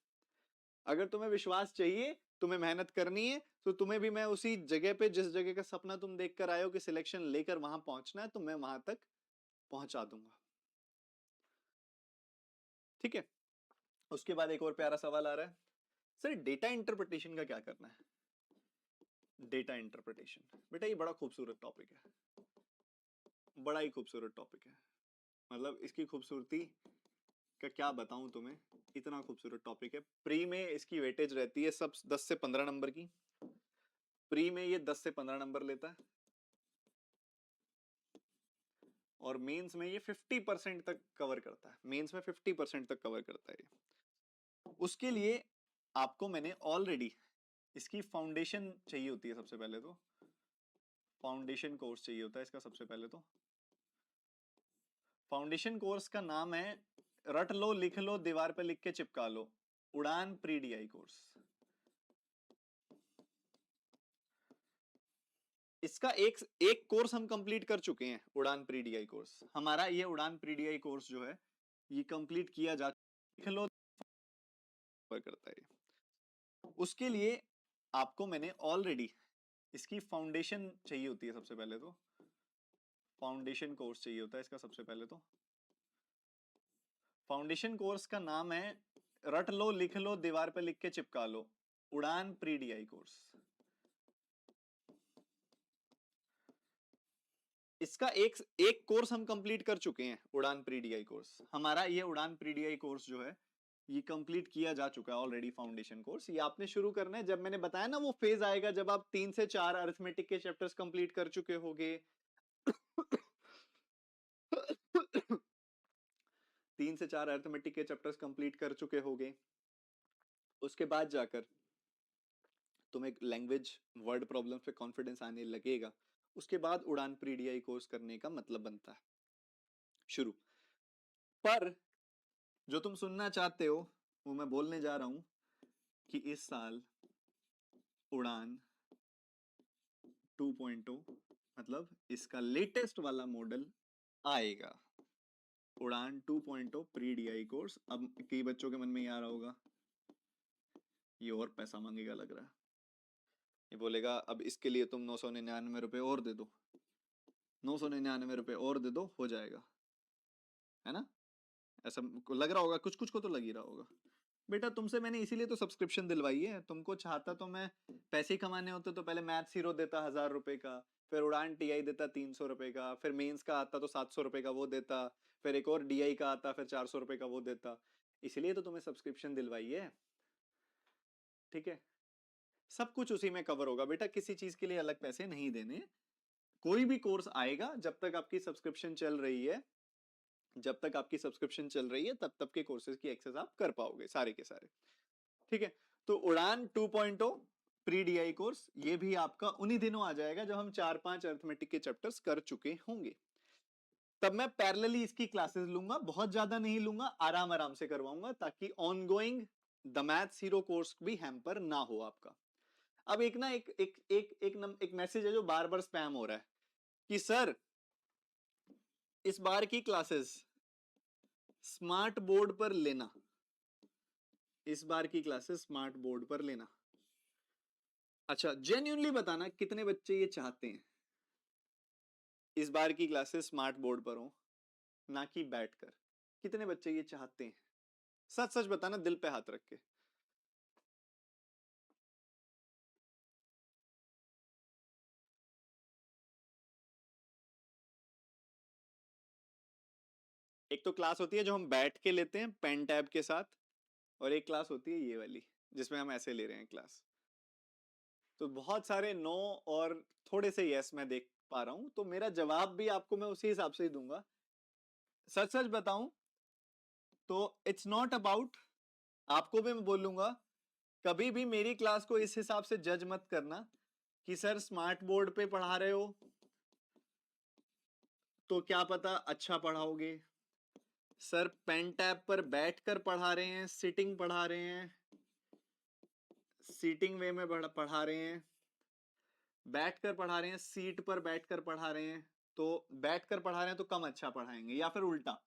अगर तुम्हें विश्वास चाहिए, तुम्हें मेहनत करनी है, तो तुम्हें भी मैं उसी जगह पे जिस जगह का सपना तुम देख कर आए हो कि सिलेक्शन लेकर वहां पहुंचना है, तो मैं वहां तक पहुंचा दूंगा। ठीक है? उसके बाद एक और प्यारा सवाल आ रहा है, सर डेटा इंटरप्रिटेशन का क्या करना है? डेटा इंटरप्रिटेशन बेटा ये बड़ा खूबसूरत टॉपिक है, बड़ा ही खूबसूरत टॉपिक है। मतलब इसकी खूबसूरती का क्या बताऊं तुम्हें, इतना खूबसूरत टॉपिक है। प्री में इसकी वेटेज रहती है सब 10 से 15 नंबर की। प्री में ये 10 से 15 नंबर लेता है और मेंस में ये 50% तक कवर करता है। मेंस में 50% तक कवर करता है ये। उसके लिए आपको मैंने ऑलरेडी इसकी फाउंडेशन चाहिए होती है। सबसे पहले तो फाउंडेशन कोर्स चाहिए होता है इसका। सबसे पहले तो फाउंडेशन कोर्स का नाम है, रट लो लिख लो दीवार पे लिख के चिपका लो, उड़ान प्री डीआई कोर्स। इसका एक एक कोर्स हम कंप्लीट कर चुके हैं, उड़ान प्री डीआई कोर्स। हमारा ये उड़ान प्री डीआई कोर्स जो है ये कंप्लीट किया जा, लिख लो करता है। उसके लिए आपको मैंने ऑलरेडी इसकी फाउंडेशन चाहिए होती है। सबसे पहले तो फाउंडेशन कोर्स चाहिए होता है इसका। सबसे पहले तो फाउंडेशन कोर्स का नाम है, रट लो, लिख लो, दीवार पे लिख के चिपका लो, उड़ान प्री डीआई कोर्स। इसका एक एक कोर्स हम कंप्लीट कर चुके हैं, उड़ान प्री डीआई कोर्स। हमारा ये उड़ान प्री डीआई कोर्स जो है ये कंप्लीट किया जा चुका है ऑलरेडी। फाउंडेशन कोर्स ये आपने शुरू करना है जब मैंने बताया ना वो फेज आएगा जब आप 3 से 4 अरिथमेटिक के चैप्टर्स कंप्लीट कर चुके होगे। 3 से 4 अरिथमेटिक के चैप्टर्स कंप्लीट कर चुके होगे, उसके बाद जाकर तुम्हें लैंग्वेज वर्ड प्रॉब्लम पे कॉन्फिडेंस आने लगेगा। उसके बाद उड़ान प्री डीआई कोर्स करने का मतलब बनता है शुरू। पर जो तुम सुनना चाहते हो वो मैं बोलने जा रहा हूं कि इस साल उड़ान 2.0 मतलब इसका लेटेस्ट वाला मॉडल आएगा। उड़ान 2.0 प्री डीआई कोर्स। अब कई बच्चों के मन में ये आ रहा होगा ये और पैसा मांगेगा लग रहा है, ये बोलेगा अब इसके लिए तुम 999 रुपए और दे दो, 999 रुपए और दे दो हो जाएगा, है ना? ऐसा लग रहा होगा, कुछ कुछ को तो लग ही रहा होगा। बेटा तुमसे मैंने इसीलिए तो सब्सक्रिप्शन दिलवाई है। तुमको चाहता तो मैं पैसे ही कमाने होते तो पहले मैथ्स हीरो देता 1000 रुपए का, फिर उड़ान टीआई देता 300 रुपए का, फिर मेंस का आता तो 700 रुपए का वो देता, फिर एक और डीआई का आता फिर 400 रुपए का वो देता। इसलिए तो तुम्हें सब्सक्रिप्शन दिलवाई है, ठीक है? सब कुछ उसी में कवर होगा बेटा, किसी चीज के लिए अलग पैसे नहीं देने। कोई भी कोर्स आएगा जब तक आपकी सब्सक्रिप्शन चल रही है, जब तक आपकी सब्सक्रिप्शन चल रही है तब तक के कोर्सेज की एक्सेस आप कर पाओगे सारे के सारे, ठीक है? तो उड़ान 2.0 प्री डीआई कोर्स ये भी आपका उन्हीं दिनों आ जाएगा जब हम 4-5 अरिथमेटिक के चैप्टर्स कर चुके होंगे। तब मैं पैरेलली इसकी क्लासेस लूंगा, बहुत ज्यादा नहीं लूंगा, आराम आराम से करवाऊंगा ताकि ongoing the maths hero course भी हैम्पर ना हो आपका। अब एक ना एक मैसेज है जो बार बार स्पैम हो रहा है कि सर इस बार की क्लासेस स्मार्ट बोर्ड पर लेना, इस बार की क्लासेस स्मार्ट बोर्ड पर लेना। अच्छा जेन्युइनली बताना कितने बच्चे ये चाहते हैं इस बार की क्लासेस स्मार्ट बोर्ड पर हो ना कि बैठकर? कितने बच्चे ये चाहते हैं? सच सच बताना दिल पे हाथ रख के। एक तो क्लास होती है जो हम बैठ के लेते हैं पेन टैब के साथ, और एक क्लास होती है ये वाली जिसमें हम ऐसे ले रहे हैं क्लास। तो बहुत सारे नो और थोड़े से यस मैं देख पा रहा हूं, तो मेरा जवाब भी आपको मैं उसी हिसाब से ही दूंगा। सच सच बताऊं तो इट्स नॉट अबाउट, आपको भी मैं बोलूंगा कभी भी मेरी क्लास को इस हिसाब से जज मत करना कि सर स्मार्ट बोर्ड पे पढ़ा रहे हो तो क्या पता अच्छा पढ़ाओगे, सर पेन टैब पर बैठकर पढ़ा रहे हैं, सिटिंग पढ़ा रहे हैं, सीटिंग वे में पढ़ा रहे हैं, बैठकर पढ़ा रहे हैं, सीट पर बैठकर पढ़ा रहे हैं, तो बैठकर पढ़ा रहे हैं तो कम अच्छा पढ़ाएंगे, या फिर उल्टा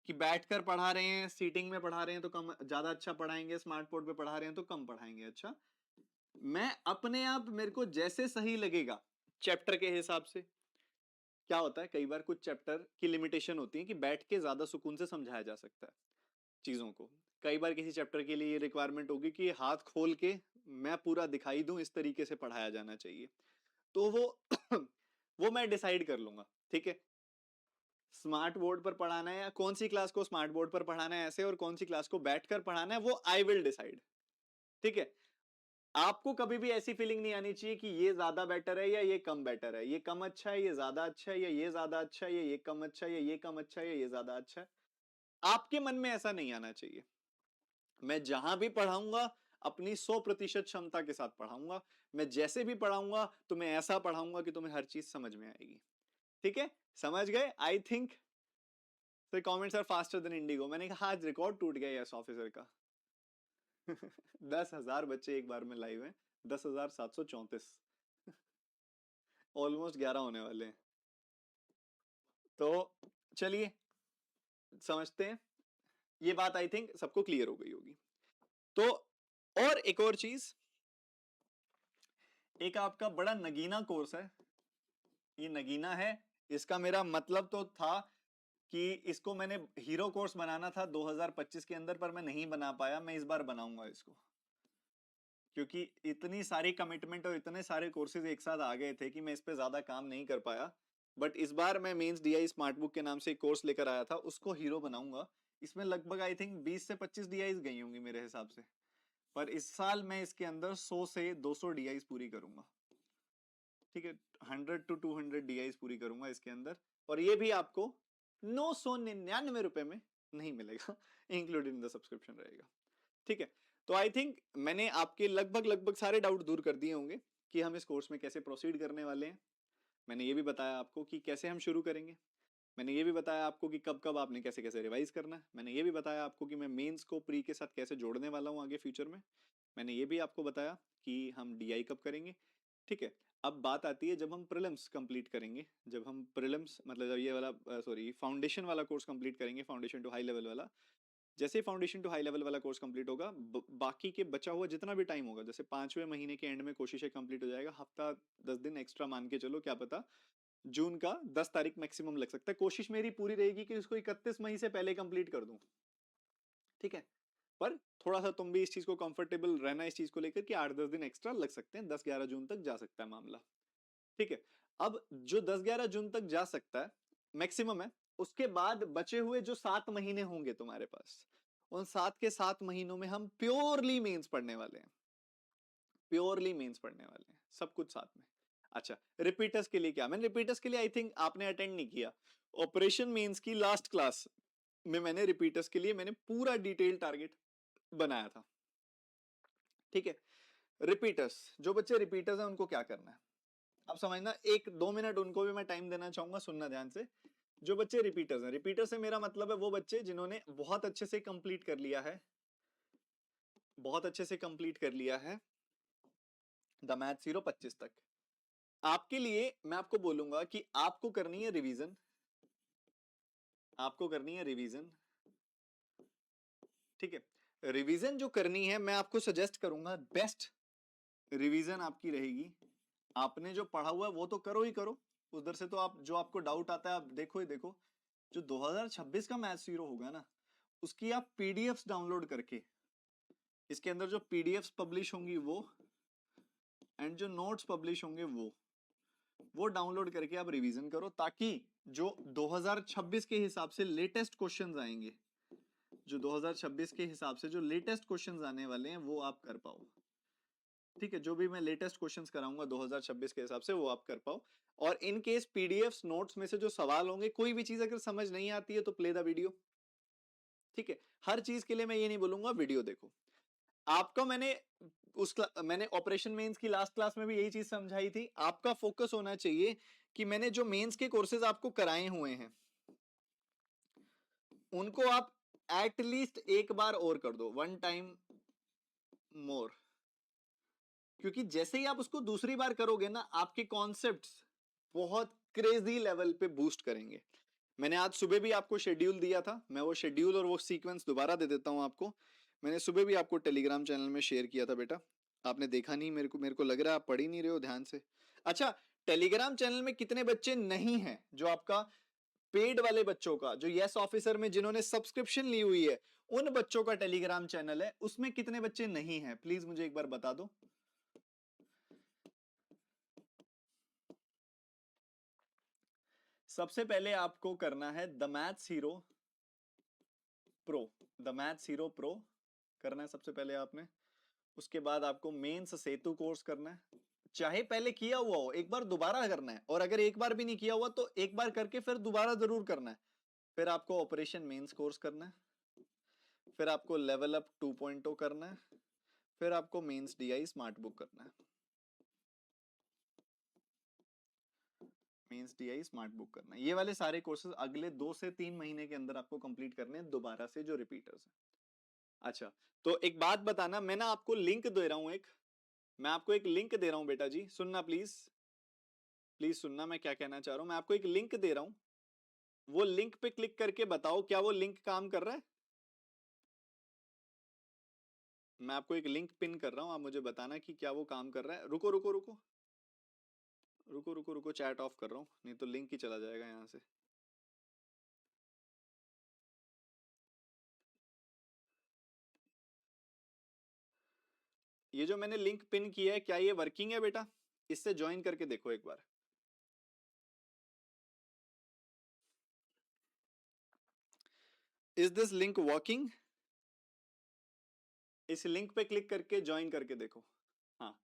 कि बैठकर पढ़ा रहे हैं सीटिंग में पढ़ा रहे हैं तो कम ज्यादा अच्छा पढ़ाएंगे, स्मार्ट बोर्ड पे पढ़ा रहे हैं तो कम पढ़ाएंगे अच्छा। मैं अपने आप मेरे को जैसे सही लगेगा चैप्टर के हिसाब से। क्या होता है कई बार कुछ चैप्टर की लिमिटेशन होती है कि बैठ के ज्यादा सुकून से समझाया जा सकता है चीजों को। कई बार किसी चैप्टर के लिए ये रिक्वायरमेंट होगी कि हाथ खोल के मैं पूरा दिखाई दूं, इस तरीके से पढ़ाया जाना चाहिए, तो वो वो मैं डिसाइड कर लूंगा, ठीक है? स्मार्ट बोर्ड पर पढ़ाना है या कौन सी क्लास को स्मार्ट बोर्ड पर पढ़ाना है ऐसे, और कौन सी क्लास को बैठकर पढ़ाना है वो आई विल डिसाइड, ठीक है? आपको कभी भी ऐसी फीलिंग नहीं आनी चाहिए कि ये ज्यादा बेटर है या ये कम बेटर है, ये कम अच्छा है ये ज्यादा अच्छा है, या ये ज्यादा अच्छा है या ये कम अच्छा है, या ये कम अच्छा है या ये ज्यादा अच्छा है। आपके मन में ऐसा नहीं आना चाहिए। मैं जहां भी पढ़ाऊंगा अपनी 100% क्षमता के साथ पढ़ाऊंगा। मैं जैसे भी पढ़ाऊंगा तो मैं ऐसा पढ़ाऊंगा कि तुम्हें हर चीज समझ में आएगी, ठीक है? समझ गए? I think the comments are faster than IndiGo. मैंने कहा आज रिकॉर्ड टूट गया यस ऑफिसर का। 10,000 बच्चे एक बार में लाइव हैं, 10,734, ऑलमोस्ट 11 होने वाले हैं। तो चलिए समझते हैं, ये बात आई थिंक सबको क्लियर हो गई होगी। तो और एक और चीज, एक आपका बड़ा नगीना कोर्स है, ये नगीना है, इसका मेरा मतलब तो था कि इसको मैंने हीरो कोर्स बनाना था 2025 के अंदर, पर मैं नहीं बना पाया, मैं इस बार बनाऊंगा इसको, क्योंकि इतनी सारी कमिटमेंट और इतने सारे कोर्सेज एक साथ आ गए थे कि मैं इस पे ज्यादा काम नहीं कर पाया। बट इस बार मैं मेंस डीआई स्मार्ट बुक के नाम से एक कोर्स लेकर आया था, उसको हीरो बनाऊंगा। इसमें लगभग आई थिंक 20 से 25 डीआईज गई होंगी मेरे हिसाब से, पर इस साल मैं इसके अंदर 100 से 200 डीआईज पूरी करूंगा। ठीक है, 100 to 200 डीआईज पूरी करूंगा इसके अंदर, और ये भी आपको 999 रुपए में नहीं मिलेगा, इंक्लूडिंग द सब्सक्रिप्शन रहेगा। ठीक है, तो आई थिंक मैंने आपके लगभग लगभग सारे डाउट दूर कर दिए होंगे कि हम इस कोर्स में कैसे प्रोसीड करने वाले हैं। मैंने ये भी बताया आपको कि कैसे हम शुरू करेंगे, मैंने ये भी बताया आपको कि कब कब आपने कैसे कैसे रिवाइज करना है, मैंने ये भी बताया आपको कि मैं मेंस को प्री के साथ कैसे जोड़ने वाला हूँ आगे फ्यूचर में, मैंने ये भी आपको बताया कि हम डीआई कब करेंगे। ठीक है, अब बात आती है जब हम प्रीलिम्स कंप्लीट करेंगे, जब हम प्रीलिम्स मतलब जब ये वाला सॉरी फाउंडेशन वाला कोर्स कंप्लीट करेंगे, फाउंडेशन टू हाई लेवल वाला, जैसे फाउंडेशन टू हाई लेवल वाला कोर्स कंप्लीट होगा, बाकी के बचा हुआ जितना भी टाइम होगा, जैसे 5वें महीने के एंड में कोशिश है कंप्लीट हो जाएगा, हफ्ता 10 दिन एक्स्ट्रा मान के चलो, क्या पता जून का 10 तारीख मैक्सिमम लग सकता है। कोशिश मेरी पूरी रहेगी कि इसको 31 मई से पहले कंप्लीट कर दूं। ठीक है, पर थोड़ा सा तुम भी इस चीज को कंफर्टेबल रहना इस चीज को लेकर कि 8-10 दिन एक्स्ट्रा लग सकते हैं, 10-11 जून तक जा सकता है मामला। ठीक है, अब जो 10-11 जून तक जा सकता है मैक्सिमम है, उसके बाद बचे हुए जो 7 महीने होंगे तुम्हारे पास, उन 7 के 7 महीनों में हम प्योरली मेंस पढ़ने वाले हैं, प्योरली मेंस पढ़ने वाले हैं, सब कुछ साथ में। अच्छा, रिपीटर्स के लिए क्या, मैंने रिपीटर्स के लिए आई थिंक आपने अटेंड नहीं किया, ऑपरेशन मेंस की लास्ट क्लास में मैंने रिपीटर्स के लिए मैंने पूरा डिटेल टारगेट बनाया था। ठीक है, रिपीटर्स, जो बच्चे रिपीटर्स हैं उनको क्या करना है अब समझना, 1-2 मिनट उनको भी मैं टाइम देना चाहूंगा, सुनना ध्यान से। जो बच्चे रिपीटर्स हैं, रिपीटर से मेरा मतलब है वो बच्चे जिन्होंने बहुत अच्छे से कंप्लीट कर लिया है, बहुत अच्छे से कंप्लीट कर लिया है द मैथ्स हीरो 25 तक। आपके लिए मैं आपको बोलूंगा कि आपको करनी है रिवीजन, आपको करनी है रिवीजन। ठीक है, रिवीजन जो करनी है मैं आपको सजेस्ट करूंगा, बेस्ट रिवीजन आपकी रहेगी, आपने जो पढ़ा हुआ है वो तो करो ही करो, उधर से तो आप जो आपको डाउट आता है आप देखो ही देखो। जो 2026 का मैथ्स हीरो होगा ना, उसकी आप पीडीएफ्स डाउनलोड करके, इसके अंदर जो पीडीएफ्स पब्लिश होंगी वो, एंड जो नोट्स पब्लिश होंगे वो डाउनलोड करके आप रिवीजन करो, ताकि जो 2026 के हिसाब से लेटेस्ट क्वेश्चंस आएंगे, जो 2026 के हिसाब से जो लेटेस्ट क्वेश्चंस आने वाले हैं वो आप कर पाओ। ठीक है, जो भी मैं लेटेस्ट क्वेश्चंस कराऊंगा 2026 के हिसाब से वो आप कर पाओ। और इन केस पीडीएफ्स नोट्स में से जो सवाल होंगे, कोई भी चीज अगर समझ नहीं आती है तो प्ले द वीडियो। ठीक है, हर चीज के लिए मैं ये नहीं बोलूंगा वीडियो देखो। आपका मैंने ऑपरेशन मेंस की लास्ट क्लास में भी यही चीज समझाई थी, आपका फोकस होना चाहिए कि मैंने जो मेंस के कोर्सेज आपको कराए हुए हैं उनको आप एटलीस्ट एक बार और कर दो, 1 टाइम मोर, क्योंकि जैसे ही आप उसको दूसरी बार करोगे ना, आपके कॉन्सेप्ट्स बहुत क्रेजी लेवल पे बूस्ट करेंगे। मैंने आज सुबह भी आपको शेड्यूल दिया था, मैं वो शेड्यूल और वो सीक्वेंस दोबारा दे देता हूं आपको। मैंने सुबह भी आपको टेलीग्राम चैनल में शेयर किया था बेटा, आपने देखा नहीं, मेरे को लग रहा है आप पढ़ ही नहीं रहे हो ध्यान से। अच्छा, टेलीग्राम चैनल में कितने बच्चे नहीं हैं, जो आपका पेड वाले बच्चों का, जो यस ऑफिसर में जिन्होंने सब्सक्रिप्शन ली हुई है, उन बच्चों का टेलीग्राम चैनल है, उसमें कितने बच्चे नहीं हैं, प्लीज मुझे एक बार बता दो। सबसे पहले आपको करना है the maths hero pro, the maths hero pro करना है सबसे पहले आपने। उसके बाद आपको मेंस सेतु कोर्स करना है, चाहे पहले किया हुआ हो एक बार दोबारा करना है, और अगर एक बार भी नहीं किया हुआ तो एक बार करके फिर दोबारा जरूर करना है। फिर आपको ऑपरेशन मेंस कोर्स करना है, फिर आपको लेवल अप 2.0 करना है, फिर आपको मेंस डीआई स्मार्ट बुक करना है, मेंस डीआई स्मार्ट बुक करना है। ये वाले सारे कोर्सेज अगले 2 से 3 महीने के अंदर आपको कंप्लीट करने हैं दोबारा से, जो रिपीटर्स हैं। अच्छा, तो एक बात बताना, मैं ना आपको लिंक दे रहा हूं एक, मैं आपको एक लिंक दे रहा हूं बेटा जी, सुनना प्लीज, प्लीज सुनना मैं क्या कहना चाह रहा हूं। मैं आपको एक लिंक दे रहा हूं, वो लिंक पे क्लिक करके बताओ क्या वो लिंक काम कर रहा है। मैं आपको एक लिंक पिन कर रहा हूँ, आप मुझे बताना कि क्या वो काम कर रहा है। रुको रुको रुको रुको रुको रुको, चैट ऑफ कर रहा हूँ, नहीं तो लिंक ही चला जाएगा यहाँ से। ये जो मैंने लिंक पिन किया है, क्या ये वर्किंग है बेटा? इससे ज्वाइन करके देखो एक बार। Is this link working? इस लिंक पे क्लिक करके ज्वाइन करके देखो। हाँ,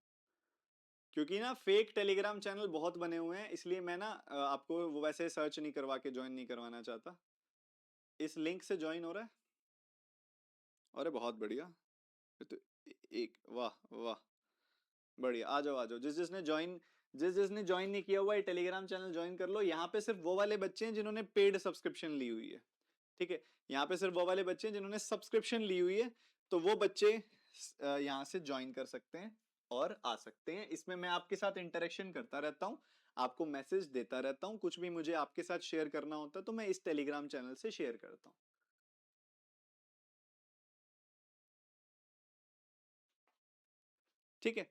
क्योंकि ना फेक टेलीग्राम चैनल बहुत बने हुए हैं, इसलिए मैं ना आपको वो वैसे सर्च नहीं करवा के ज्वाइन नहीं करवाना चाहता। इस लिंक से ज्वाइन हो रहा है? अरे बहुत बढ़िया। ये तो एक, वाह वाह, बढ़िया। आ जाओ, जिस जिसने ज्वाइन नहीं किया हुआ है टेलीग्राम चैनल ज्वाइन कर लो। यहाँ पे सिर्फ वो वाले बच्चे हैं जिन्होंने पेड सब्सक्रिप्शन ली हुई है, ठीक है? यहाँ पे सिर्फ वो वाले बच्चे हैं जिन्होंने सब्सक्रिप्शन ली हुई है, तो वो बच्चे यहाँ से ज्वाइन कर सकते हैं और आ सकते हैं। इसमें मैं आपके साथ इंटरेक्शन करता रहता हूँ, आपको मैसेज देता रहता हूँ, कुछ भी मुझे आपके साथ शेयर करना होता है तो मैं इस टेलीग्राम चैनल से शेयर करता हूँ, ठीक है?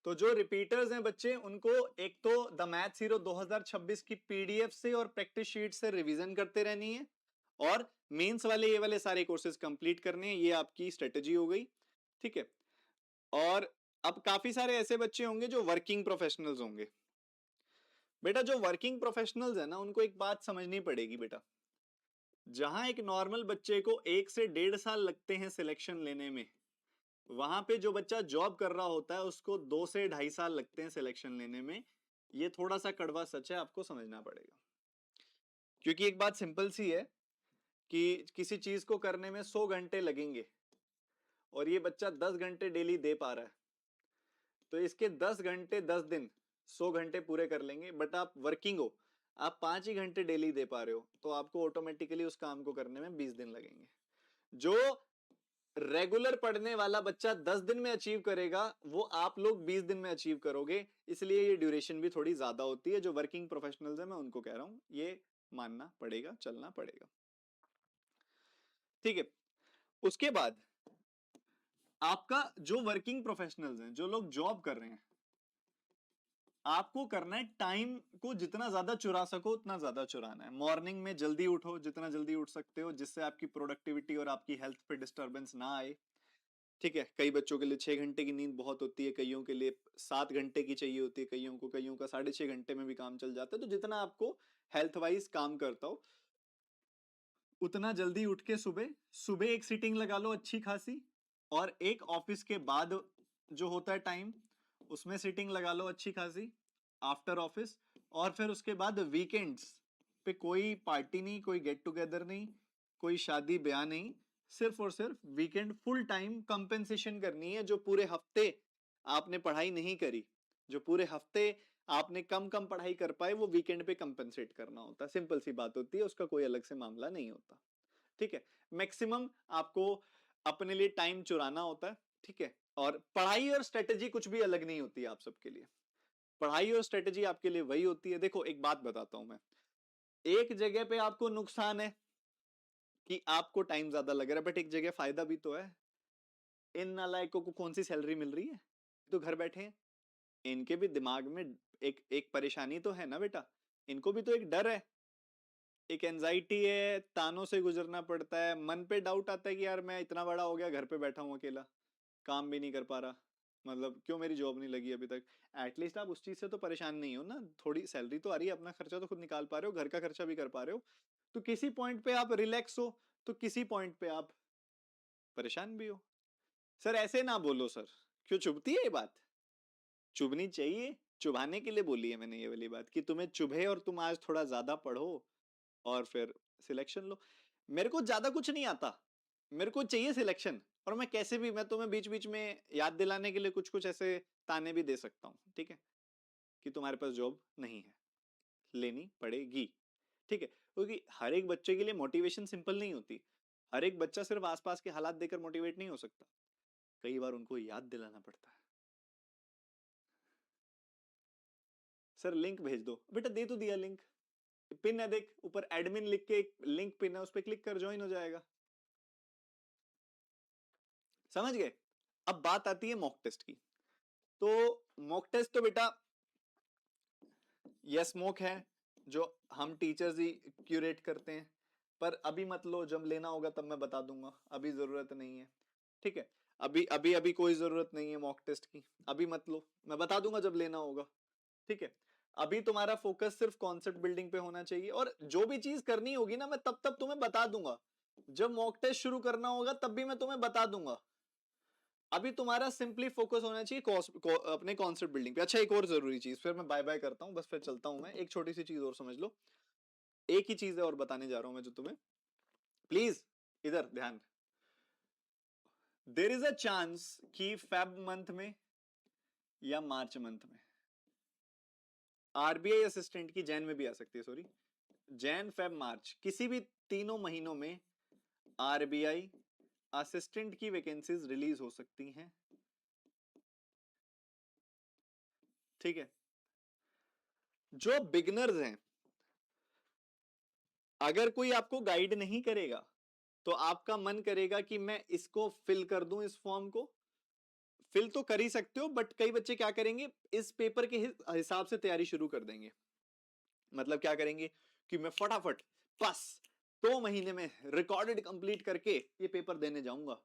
तो जो रिपीटर्स हैं बच्चे, उनको एक तो द मैथ्स हीरो 2026 की पीडीएफ से और प्रैक्टिस शीट से रिवीजन करते रहनी है, और मेंस वाले ये वाले सारे कोर्सेज कंप्लीट करने हैं। ये आपकी स्ट्रेटेजी हो गई, ठीक है? और अब काफी सारे ऐसे बच्चे होंगे जो वर्किंग प्रोफेशनल्स होंगे। बेटा जो वर्किंग प्रोफेशनल्स है ना, उनको एक बात समझनी पड़ेगी बेटा। जहां एक नॉर्मल बच्चे को 1 से 1.5 साल लगते हैं सिलेक्शन लेने में, वहां पे जो बच्चा जॉब कर रहा होता है उसको 2 से 2.5 साल लगते हैं सिलेक्शन लेने में। ये थोड़ा सा कड़वा सच है, आपको समझना पड़ेगा। क्योंकि एक बात सिंपल सी है कि किसी चीज को करने में 100 घंटे लगेंगे और ये बच्चा 10 घंटे डेली दे पा रहा है, तो इसके 10 घंटे 10 दिन 100 घंटे पूरे कर लेंगे। बट आप वर्किंग हो, आप 5 ही घंटे डेली दे पा रहे हो, तो आपको ऑटोमेटिकली उस काम को करने में 20 दिन लगेंगे। जो रेगुलर पढ़ने वाला बच्चा 10 दिन में अचीव करेगा, वो आप लोग 20 दिन में अचीव करोगे। इसलिए ये ड्यूरेशन भी थोड़ी ज्यादा होती है। जो वर्किंग प्रोफेशनल्स है मैं उनको कह रहा हूं, ये मानना पड़ेगा, चलना पड़ेगा, ठीक है? उसके बाद आपका जो वर्किंग प्रोफेशनल्स हैं, जो लोग जॉब कर रहे हैं, आपको करना है टाइम को जितना ज्यादा चुरा सको उतना ज्यादा चुराना है। मॉर्निंग में जल्दी उठो, जितना जल्दी उठ सकते हो, जिससे आपकी प्रोडक्टिविटी और आपकी हेल्थ पे डिस्टरबेंस ना आए, ठीक है? कई बच्चों के लिए 6 घंटे की नींद बहुत होती है, कईयों के लिए 7 घंटे की चाहिए होती है, कईयों का 6.5 घंटे में भी काम चल जाता है। तो जितना आपको हेल्थ वाइज काम करता हो, उतना जल्दी उठ के सुबह सुबह एक सीटिंग लगा लो अच्छी खासी, और एक ऑफिस के बाद जो होता है टाइम, उसमें सीटिंग लगा लो अच्छी खासी आफ्टर ऑफिस। और फिर उसके बाद वीकेंड्स पे कोई पार्टी नहीं, कोई गेट टुगेदर नहीं, कोई शादी ब्याह नहीं, सिर्फ और सिर्फ वीकेंड फुल टाइम कंपेंसेशन करनी है। जो पूरे हफ्ते आपने पढ़ाई नहीं करी, जो पूरे हफ्ते आपने कम कम पढ़ाई कर पाए, वो वीकेंड पे कंपेंसेट करना होता है। सिंपल सी बात होती है, उसका कोई अलग से मामला नहीं होता, ठीक है? मैक्सिमम आपको अपने लिए टाइम चुराना होता है, ठीक है? और पढ़ाई और स्ट्रेटेजी कुछ भी अलग नहीं होती है आप सबके लिए। पढ़ाई और स्ट्रेटेजी आपके लिए वही होती है। देखो एक बात बताता हूं मैं, एक जगह पे आपको नुकसान है कि आपको टाइम ज्यादा लग रहा है, बट एक जगह फायदा भी तो है। इन नालायकों को कौन सी सैलरी मिल रही है? तो घर बैठे हैं, इनके भी दिमाग में एक एक परेशानी तो है ना बेटा, इनको भी तो एक डर है, एक एंजाइटी है, तानों से गुजरना पड़ता है। मन पे डाउट आता है कि यार मैं इतना बड़ा हो गया, घर पे बैठा हूं अकेला, काम भी नहीं कर पा रहा, मतलब क्यों मेरी जॉब नहीं लगी अभी तक? एटलीस्ट आप उस चीज से तो परेशान नहीं हो ना, थोड़ी सैलरी तो आ रही है, अपना खर्चा तो खुद निकाल पा रहे हो, घर का खर्चा भी कर पा रहे हो, तो किसी पॉइंट पे आप रिलैक्स हो, तो किसी पॉइंट पे आप परेशान भी हो। सर ऐसे ना बोलो सर, क्यों चुभती है ये बात? चुभनी चाहिए, चुभाने के लिए बोली है मैंने ये वाली बात, कि तुम्हें चुभे और तुम आज थोड़ा ज्यादा पढ़ो और फिर सिलेक्शन लो। मेरे को ज्यादा कुछ नहीं आता, मेरे को चाहिए सिलेक्शन, और मैं कैसे भी, मैं तुम्हें बीच बीच में याद दिलाने के लिए कुछ कुछ ऐसे ताने भी दे सकता हूँ, ठीक है? कि तुम्हारे पास जॉब नहीं है, लेनी पड़ेगी, ठीक है? क्योंकि हर एक बच्चे के लिए मोटिवेशन सिंपल नहीं होती। हर एक बच्चा सिर्फ आसपास के हालात देकर मोटिवेट नहीं हो सकता, कई बार उनको याद दिलाना पड़ता है। सर लिंक भेज दो बेटा, दे तो दिया लिंक, पिन है देख, ऊपर एडमिन लिख के एक लिंक पिन है, उस पर क्लिक कर, ज्वाइन हो जाएगा। समझ गए? अब बात आती है मॉक टेस्ट की। तो मॉक टेस्ट तो बेटा यस मॉक है, जो हम टीचर्स ही क्यूरेट करते हैं, पर अभी मत लो, जब लेना होगा तब मैं बता दूंगा, अभी जरूरत नहीं है। ठीक है, अभी अभी अभी कोई जरूरत नहीं है मॉक टेस्ट की, अभी मत लो, मैं बता दूंगा जब लेना होगा। ठीक है, अभी तुम्हारा फोकस सिर्फ कॉन्सेप्ट बिल्डिंग पे होना चाहिए, और जो भी चीज करनी होगी ना मैं तब तब तुम्हें बता दूंगा, जब मॉक टेस्ट शुरू करना होगा तब भी मैं तुम्हें बता दूंगा। अभी तुम्हारा सिंपली फोकस होना चाहिए अपने कॉन्सेप्ट बिल्डिंग पे। अच्छा, एक और जरूरी चीज, फिर मैं बाय बाय करता हूं, बस फिर चलता हूं मैं। एक छोटी सी चीज और समझ लो, एक ही चीज है और बताने जा रहा हूं मैं जो तुम्हें, प्लीज इधर ध्यान। देर इज अ चांस कि फेब मंथ में या मार्च मंथ में आरबीआई असिस्टेंट की, जैन में भी आ सकती है, सॉरी, जैन फेब मार्च, किसी भी तीनों महीनों में आरबीआई असिस्टेंट की वैकेंसीज रिलीज हो सकती हैं। ठीक है, जो बिगनर्स हैं, अगर कोई आपको गाइड नहीं करेगा तो आपका मन करेगा कि मैं इसको फिल कर दूं, इस फॉर्म को फिल तो कर ही सकते हो, बट कई बच्चे क्या करेंगे, इस पेपर के हिसाब से तैयारी शुरू कर देंगे। मतलब क्या करेंगे कि मैं फटाफट बस 2 महीने में रिकॉर्डेड कंप्लीट करके ये पेपर देने जाऊंगा,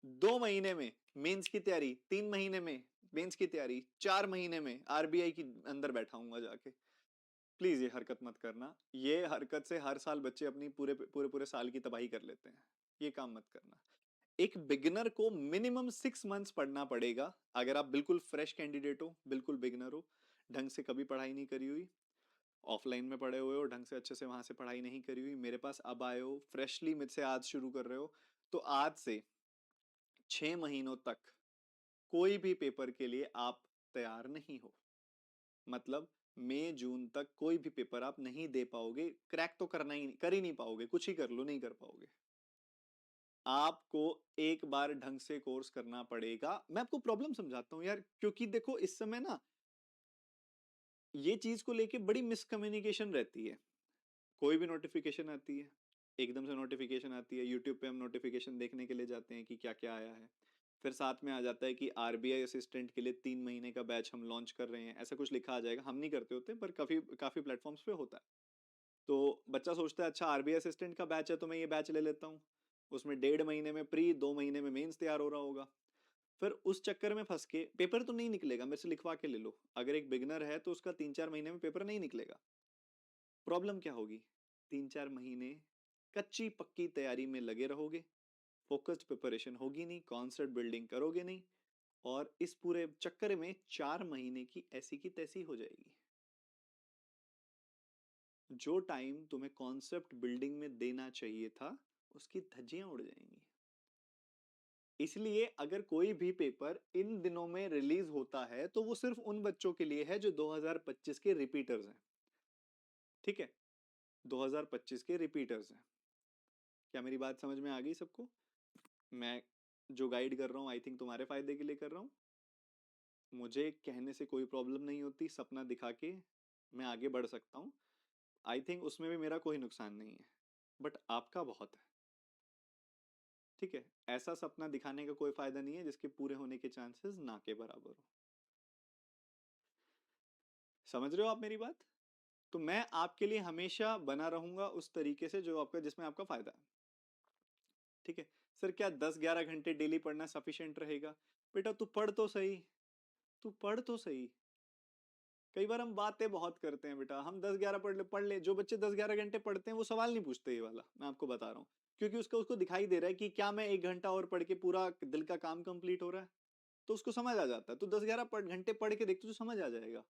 2 महीने में मेंस की तैयारी, 3 महीने में मेंस की तैयारी, 4 महीने में आरबीआई की अंदर बैठाऊंगा जाके। प्लीज ये हरकत मत करना, ये हरकत से हर साल बच्चे अपनी पूरे पूरे पूरे साल की तबाही कर लेते हैं, ये काम मत करना। एक बिगिनर को मिनिमम 6 मंथ्स पढ़ना पड़ेगा, अगर आप बिल्कुल फ्रेश कैंडिडेट हो, बिल्कुल बिगिनर हो, ढंग से कभी पढ़ाई नहीं करी हुई, ऑफलाइन में पढ़े हुए हो, ढंग से अच्छे से वहां से पढ़ाई नहीं करी हुई, मेरे पास अब आए हो, फ्रेशली मुझसे आज शुरू कर रहे हो, तो आज से 6 महीनों तक कोई भी पेपर के लिए आप तैयार नहीं हो। मतलब मई जून तक कोई भी पेपर आप नहीं दे पाओगे, क्रैक तो करना ही कर ही नहीं पाओगे, कुछ ही कर लो नहीं कर पाओगे। आपको एक बार ढंग से कोर्स करना पड़ेगा। मैं आपको प्रॉब्लम समझाता हूं यार, क्योंकि देखो इस समय ना ये चीज को लेके बड़ी मिसकम्युनिकेशन रहती है। कोई भी नोटिफिकेशन आती है, एकदम से नोटिफिकेशन आती है, यूट्यूब पे हम नोटिफिकेशन देखने के लिए जाते हैं कि क्या क्या आया है, फिर साथ में आ जाता है कि आरबीआई असिस्टेंट के लिए 3 महीने का बैच हम लॉन्च कर रहे हैं, ऐसा कुछ लिखा आ जाएगा। हम नहीं करते होते, पर काफी काफी प्लेटफॉर्म्स पे होता है। तो बच्चा सोचता है अच्छा आरबीआई असिस्टेंट का बैच है तो मैं ये बैच ले लेता हूँ, उसमें 1.5 महीने में प्री, 2 महीने में मेंस तैयार हो रहा होगा। फिर उस चक्कर में फंस के पेपर तो नहीं निकलेगा, मेरे से लिखवा के ले लो, अगर एक बिगनर है तो उसका 3-4 महीने में पेपर नहीं निकलेगा। प्रॉब्लम क्या होगी, 3-4 महीने कच्ची पक्की तैयारी में लगे रहोगे, फोकस्ड प्रिपरेशन होगी नहीं, कॉन्सेप्ट बिल्डिंग करोगे नहीं, और इस पूरे चक्कर में 4 महीने की ऐसी की तैसी हो जाएगी। जो टाइम तुम्हें कॉन्सेप्ट बिल्डिंग में देना चाहिए था उसकी धज्जियां उड़ जाएंगी। इसलिए अगर कोई भी पेपर इन दिनों में रिलीज होता है तो वो सिर्फ उन बच्चों के लिए है जो 2025 के रिपीटर्स हैं। ठीक है, 2025 के रिपीटर्स हैं। क्या मेरी बात समझ में आ गई सबको? मैं जो गाइड कर रहा हूँ आई थिंक तुम्हारे फायदे के लिए कर रहा हूँ। मुझे कहने से कोई प्रॉब्लम नहीं होती, सपना दिखा के मैं आगे बढ़ सकता हूँ, आई थिंक उसमें भी मेरा कोई नुकसान नहीं है, बट आपका बहुत है। ठीक है, ऐसा सपना दिखाने का कोई फायदा नहीं है जिसके पूरे होने के चांसेस ना के बराबर हो। समझ रहे हो आप मेरी बात? तो मैं आपके लिए हमेशा बना रहूंगा उस तरीके से जो आपका, जिसमें आपका फायदा है। ठीक है सर, क्या 10-11 घंटे डेली पढ़ना सफिशिएंट रहेगा? बेटा तू पढ़ तो सही, तू पढ़ तो सही। कई बार हम बातें बहुत करते हैं बेटा, हम 10-11 पढ़ ले। जो बच्चे 10-11 घंटे पढ़ते हैं वो सवाल नहीं पूछते, ये वाला मैं आपको बता रहा हूँ, क्योंकि उसको उसको दिखाई दे रहा है कि क्या मैं 1 घंटा और पढ़ के पूरा दिल का काम कंप्लीट हो रहा है, तो उसको समझ आ जाता है। तो 10-11 घंटे पढ़ के देख, तुझे समझ आ जाएगा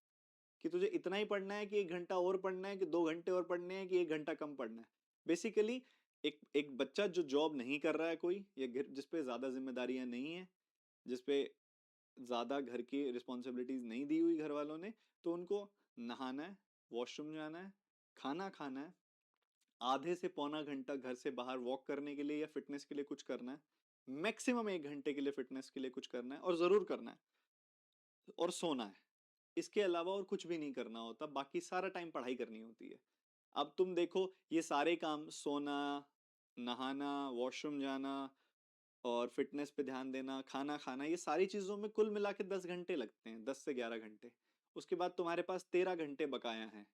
कि तुझे इतना ही पढ़ना है कि 1 घंटा और पढ़ना है, कि 2 घंटे और पढ़ने हैं, कि 1 घंटा कम पढ़ना है। बेसिकली एक एक बच्चा जो जॉब नहीं कर रहा है कोई, या जिसपे ज्यादा जिम्मेदारियां नहीं है, जिसपे ज्यादा घर की रिस्पॉन्सिबिलिटीज नहीं दी हुई घर वालों ने, तो उनको नहाना है, वॉशरूम जाना है, खाना खाना है, आधे से पौना घंटा घर से बाहर वॉक करने के लिए या फिटनेस के लिए कुछ करना है, मैक्सिमम 1 घंटे के लिए फिटनेस के लिए कुछ करना है, और जरूर करना है, और सोना है। इसके अलावा और कुछ भी नहीं करना होता, बाकी सारा टाइम पढ़ाई करनी होती है। अब तुम देखो ये सारे काम, सोना, नहाना, वॉशरूम जाना और फिटनेस पे ध्यान देना, खाना खाना, ये सारी चीजों में कुल मिला के 10 घंटे लगते हैं, 10 से 11 घंटे। उसके बाद तुम्हारे पास 13 घंटे बकाया हैं,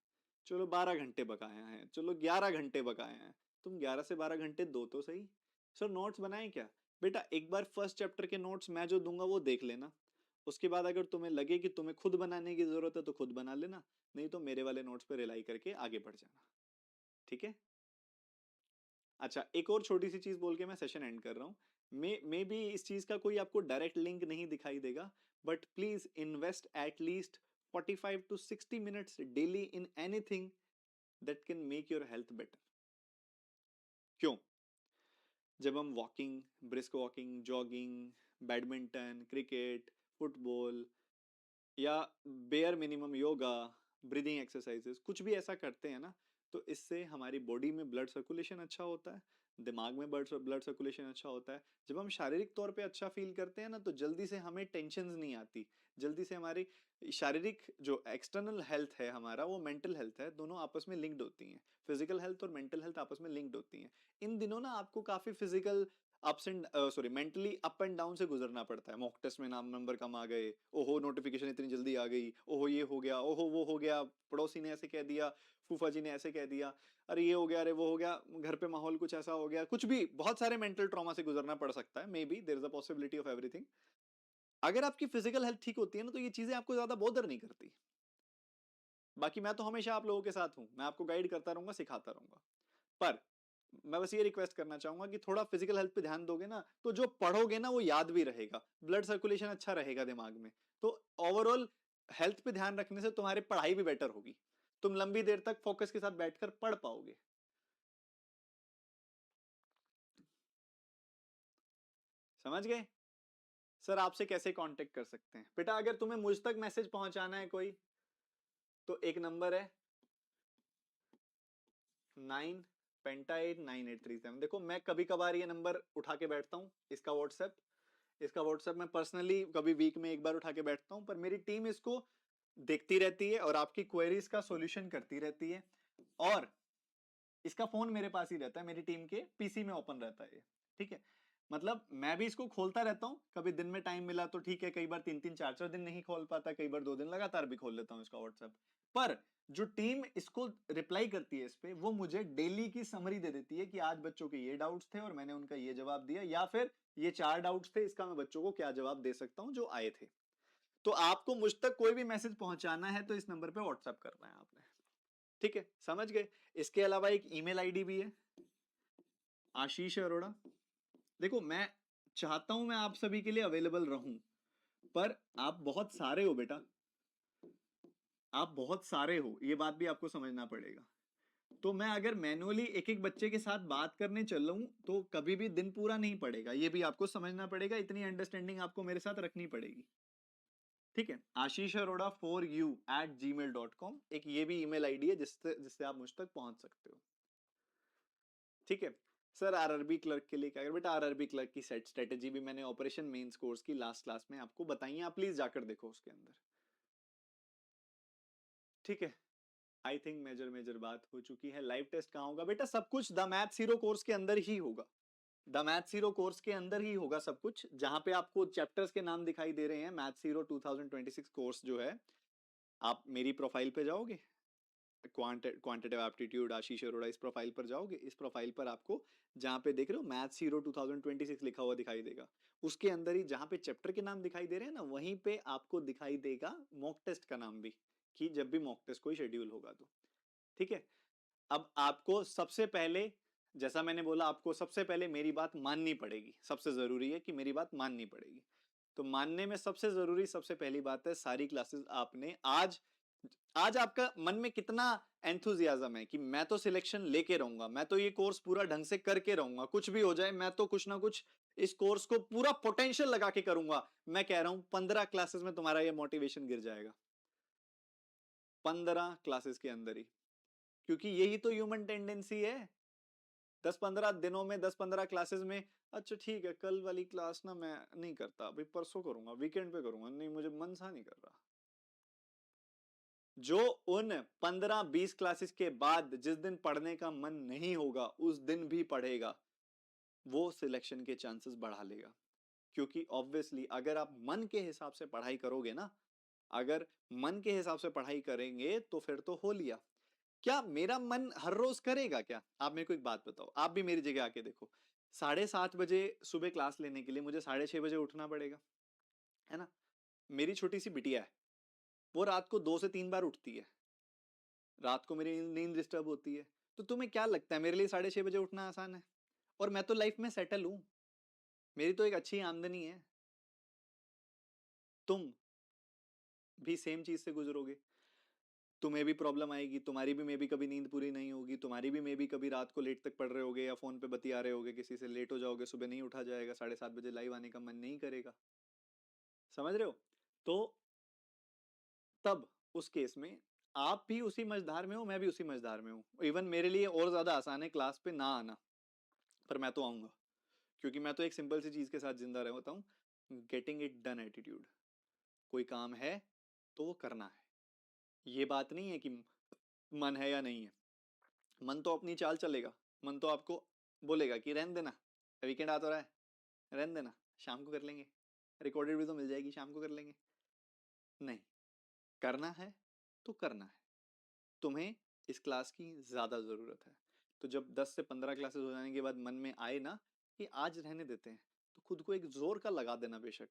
चलो 12 घंटे बकाया हैं, चलो 11 घंटे बकाया हैं, तुम 11 से 12 घंटे दो तो सही। सर नोट्स बनाए क्या? बेटा एक बार फर्स्ट चैप्टर के नोट्स मैं जो दूंगा वो देख लेना, उसके बाद अगर तुम्हें लगे कि तुम्हें खुद बनाने की जरूरत है तो खुद बना लेना, नहीं तो मेरे वाले नोट्स पे रिलाई करके आगे बढ़ जाना। ठीक है? अच्छा एक और छोटी सी चीज बोल के मैं सेशन एंड कर रहा हूँ। मे बी इस चीज का कोई आपको डायरेक्ट लिंक नहीं दिखाई देगा, but please invest at least 45 to 60 minutes daily in anything that can make your health better. क्यों? जब हम walking, brisk walking, jogging, badminton, cricket, football या bare minimum yoga, breathing exercises, कुछ भी ऐसा करते हैं ना, तो इससे हमारी बॉडी में ब्लड सर्कुलेशन अच्छा होता है, दिमाग में ब्लड सर्कुलेशन अच्छा होता है। जब हम शारीरिक तौर पे अच्छा फील करते हैं ना, तो जल्दी से हमें टेंशन्स नहीं आती, जल्दी से हमारी शारीरिक जो एक्सटर्नल हेल्थ है हमारा, वो मेंटल हेल्थ है, दोनों आपस में लिंक्ड होती हैं। फिजिकल हेल्थ और मेंटल हेल्थ आपस में लिंक्ड होती हैं। इन दिनों ना आपको काफी physical ups and sorry mentally up and down से गुजरना पड़ता है। मॉक टेस्ट में नाम नंबर कम आ गए, ओहो नोटिफिकेशन इतनी जल्दी आ गई, ओहो ये हो गया, ओहो वो हो गया, पड़ोसी ने ऐसे कह दिया, फूफा जी ने ऐसे कह दिया, अरे ये हो गया, अरे वो हो गया, घर पे माहौल कुछ ऐसा हो गया, कुछ भी, बहुत सारे मेंटल ट्रॉमा से गुजरना पड़ सकता है। Maybe there is a possibility of everything. अगर आपकी फिजिकल हेल्थ ठीक होती है ना, तो ये चीजें आपको ज्यादा बोदर नहीं करती। बाकी मैं तो हमेशा आप लोगों के साथ हूं, मैं आपको गाइड करता रहूंगा, सिखाता रहूंगा। पर मैं बस ये रिक्वेस्ट करना चाहूंगा कि थोड़ा फिजिकल हेल्थ पे ध्यान दोगे ना, तो जो पढ़ोगे ना वो याद भी रहेगा, ब्लड सर्कुलेशन अच्छा रहेगा दिमाग में, तो ओवरऑल हेल्थ पे ध्यान रखने से तुम्हारी पढ़ाई भी बेटर होगी, तुम लंबी देर तक फोकस के साथ बैठकर पढ़ पाओगे। समझ गए? सर आपसे कैसे कांटेक्ट कर सकते हैं? बेटा अगर तुम्हें मुझ तक मैसेज पहुंचाना है कोई, तो एक नंबर है 9 Penta 8 9837। देखो मैं कभी कभार ये नंबर उठा के बैठता हूँ, इसका व्हाट्सएप मैं पर्सनली कभी वीक में एक बार उठा के बैठता हूँ, पर मेरी टीम इसको देखती रहती है और आपकी क्वेरीज का सॉल्यूशन करती रहती है। और इसका फोन मेरे पास ही रहता है, मेरी टीम के पीसी में ओपन रहता है ये। ठीक है? मतलब मैं भी इसको खोलता रहता हूँ, कभी दिन में टाइम मिला तो ठीक है, कई बार 3 3 4 4 दिन नहीं खोल पाता, कई बार 2 दिन लगातार भी खोल लेता हूँ इसका व्हाट्सएप। पर जो टीम इसको रिप्लाई करती है इस पे, वो मुझे डेली की समरी दे देती है कि आज बच्चों के ये डाउट्स थे और मैंने उनका ये जवाब दिया, या फिर ये 4 डाउट्स थे, इसका मैं बच्चों को क्या जवाब दे सकता हूँ जो आए थे। तो आपको मुझ तक कोई भी मैसेज पहुंचाना है तो इस नंबर पे व्हाट्सएप करना है आपने। ठीक है? समझ गए? इसके अलावा एक ईमेल आईडी भी है, आशीष अरोड़ा। देखो मैं चाहता हूं मैं आप सभी के लिए अवेलेबल रहूं, पर आप बहुत सारे हो बेटा, आप बहुत सारे हो, ये बात भी आपको समझना पड़ेगा। तो मैं अगर मैनुअली एक एक बच्चे के साथ बात करने चलूं तो कभी भी दिन पूरा नहीं पड़ेगा, ये भी आपको समझना पड़ेगा, इतनी अंडरस्टैंडिंग आपको मेरे साथ रखनी पड़ेगी। ठीक है? आशीष अरोड़ा for you@gmail.com एक ये भी ईमेल आईडी है जिससे जिससे आप मुझ तक पहुंच सकते हो। ठीक है? सर आरआरबी क्लर्क के लिए क्या करें? बेटा आरआरबी क्लर्क की सेट स्ट्रेटेजी भी मैंने ऑपरेशन मेंस कोर्स की लास्ट क्लास में आपको बताई है, आप प्लीज जाकर देखो उसके अंदर। ठीक है? आई थिंक मेजर मेजर बात हो चुकी है। लाइव टेस्ट कहाँ होगा? बेटा सब कुछ द मैथ्स हीरो कोर्स के अंदर ही होगा, द मैथ्स हीरो कोर्स के अंदर ही होगा सब कुछ, जहां पे आपको चैप्टर्स के नाम दिखाई दे रहे हैं। मैथ्स हीरो 2026 कोर्स जो है, आप मेरी प्रोफाइल पे जाओगे, क्वांटिटेटिव एप्टीट्यूड आशीष अरोड़ा, इस प्रोफाइल पर जाओगे, इस प्रोफाइल पर आपको जहां पे देख रहे हो मैथ्स हीरो 2026 लिखा हुआ दिखाई देगा, उसके अंदर ही जहां पे चैप्टर के नाम दिखाई दे रहे हैं ना, वहीं पे आपको दिखाई देगा मॉक टेस्ट का नाम भी, कि जब भी मॉक टेस्ट कोई शेड्यूल होगा तो। ठीक है? अब आपको सबसे पहले, जैसा मैंने बोला, आपको सबसे पहले मेरी बात माननी पड़ेगी, सबसे जरूरी है कि मेरी बात माननी पड़ेगी। तो मानने में सबसे जरूरी, सबसे पहली बात है, सारी क्लासेस आपने आज आज आपका मन में कितना एंथुजियाज्म है कि मैं तो सिलेक्शन लेके रहूंगा, मैं तो ये कोर्स पूरा ढंग से करके रहूंगा, कुछ भी हो जाए मैं तो कुछ ना कुछ इस कोर्स को पूरा पोटेंशियल लगा के करूंगा। मैं कह रहा हूं 15 क्लासेस में तुम्हारा ये मोटिवेशन गिर जाएगा, 15 क्लासेस के अंदर ही, क्योंकि यही तो ह्यूमन टेंडेंसी है। 10 15 दिनों में, 10 15 क्लासेस में, अच्छा ठीक है कल वाली क्लास ना मैं नहीं करता, अभी परसों करूंगा, वीकेंड पे करूंगा, नहीं मुझे मन सा नहीं कर रहा। जो उन 15-20 क्लासेस के बाद जिस दिन पढ़ने का मन नहीं होगा उस दिन भी पढ़ेगा, वो सिलेक्शन के चांसेस बढ़ा लेगा। क्योंकि ऑब्वियसली अगर आप मन के हिसाब से पढ़ाई करोगे ना, अगर मन के हिसाब से पढ़ाई करेंगे तो फिर तो हो लिया। क्या मेरा मन हर रोज करेगा क्या? आप मेरे को एक बात बताओ, आप भी मेरी जगह आके देखो। 7:30 बजे सुबह क्लास लेने के लिए मुझे 6:30 बजे उठना पड़ेगा, है ना? मेरी छोटी सी बिटिया है, वो रात को 2 से 3 बार उठती है, रात को मेरी नींद डिस्टर्ब होती है। तो तुम्हें क्या लगता है मेरे लिए 6:30 बजे उठना आसान है? और मैं तो लाइफ में सेटल हूं, मेरी तो एक अच्छी आमदनी है। तुम भी सेम चीज से गुजरोगे, तुम्हें भी प्रॉब्लम आएगी, तुम्हारी भी मे बी कभी नींद पूरी नहीं होगी, तुम्हारी भी मे बी कभी रात को लेट तक पढ़ रहे होगे या फोन पे बतिया रहे होगे किसी से, लेट हो जाओगे, सुबह नहीं उठा जाएगा, 7:30 बजे लाइव आने का मन नहीं करेगा। समझ रहे हो? तो तब उस केस में आप भी उसी मझधार में हो, मैं भी उसी मझधार में हूँ। इवन मेरे लिए और ज्यादा आसान है क्लास पे ना आना, पर मैं तो आऊंगा, क्योंकि मैं तो एक सिंपल सी चीज के साथ जिंदा रहता हूँ, गेटिंग इट डन एटीट्यूड। कोई काम है तो वो करना है, ये बात नहीं है कि मन है या नहीं है। मन तो अपनी चाल चलेगा, मन तो आपको बोलेगा कि रहने देना, वीकेंड आ तो रहा है, रहने देना, शाम को कर लेंगे, रिकॉर्डेड भी तो मिल जाएगी, शाम को कर लेंगे। नहीं, करना है तो करना है। तुम्हें इस क्लास की ज्यादा जरूरत है। तो जब 10 से 15 क्लासेस हो जाने के बाद मन में आए ना कि आज रहने देते हैं, तो खुद को एक जोर का लगा देना बेशक,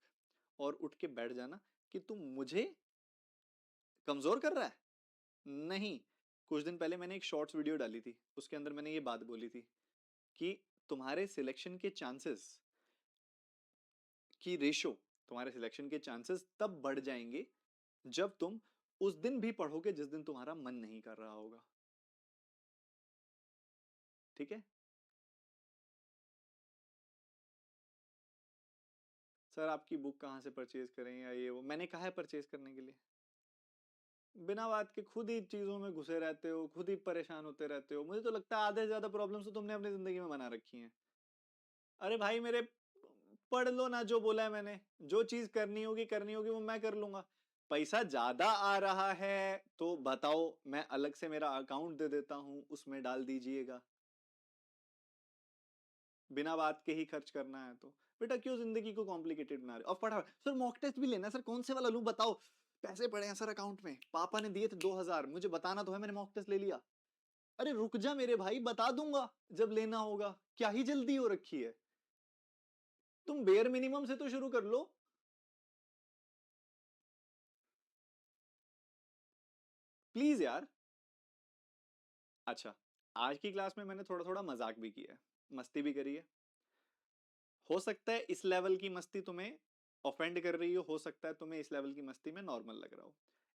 और उठ के बैठ जाना कि तुम मुझे कमजोर कर रहा है। नहीं, कुछ दिन पहले मैंने एक शॉर्ट्स वीडियो डाली थी, उसके अंदर मैंने ये बात बोली थी कि तुम्हारे सिलेक्शन के चांसेस की रेशो, तुम्हारे सिलेक्शन के चांसेस तब बढ़ जाएंगे जब तुम उस दिन भी पढ़ोगे जिस दिन तुम्हारा मन नहीं कर रहा होगा। ठीक है सर, आपकी बुक कहाँ से परचेज करें या ये वो? मैंने कहा है परचेज करने के लिए? बिना बात के खुद ही चीजों में घुसे रहते हो, खुद ही परेशान होते रहते हो। मुझे तो लगता है आधे से ज्यादा प्रॉब्लम्स तो तुमने अपनी जिंदगी में बना रखी हैं। अरे भाई मेरे, पढ़ लो ना, जो बोला है मैंने, जो चीज करनी होगी वो मैं कर लूंगा। पैसा ज्यादा आ रहा है तो बताओ, मैं अलग से मेरा अकाउंट दे देता हूं, उसमें डाल दीजिएगा। बिना बात के ही खर्च करना है तो बेटा क्यों जिंदगी को कॉम्प्लिकेटेड बना रहे हो? और पढ़ा सर, मॉक टेस्ट भी लेना है सर, कौन से वाला लूं बताओ? पैसे पड़े हैं सर अकाउंट में, पापा ने दिए थे 2,000, मुझे बताना तो है मैंने मॉक टेस्ट ले लिया। अरे रुक जा मेरे भाई, बता दूंगा जब लेना होगा, क्या ही जल्दी हो रखी है? तुम बेयर मिनिमम से तो शुरू कर लो। प्लीज यार। अच्छा, आज की क्लास में मैंने थोड़ा थोड़ा मजाक भी किया है, मस्ती भी करी है। हो सकता है इस लेवल की मस्ती तुम्हें ऑफेंड कर रही हो सकता है तुम्हें इस लेवल की मस्ती में नॉर्मल लग रहा हो।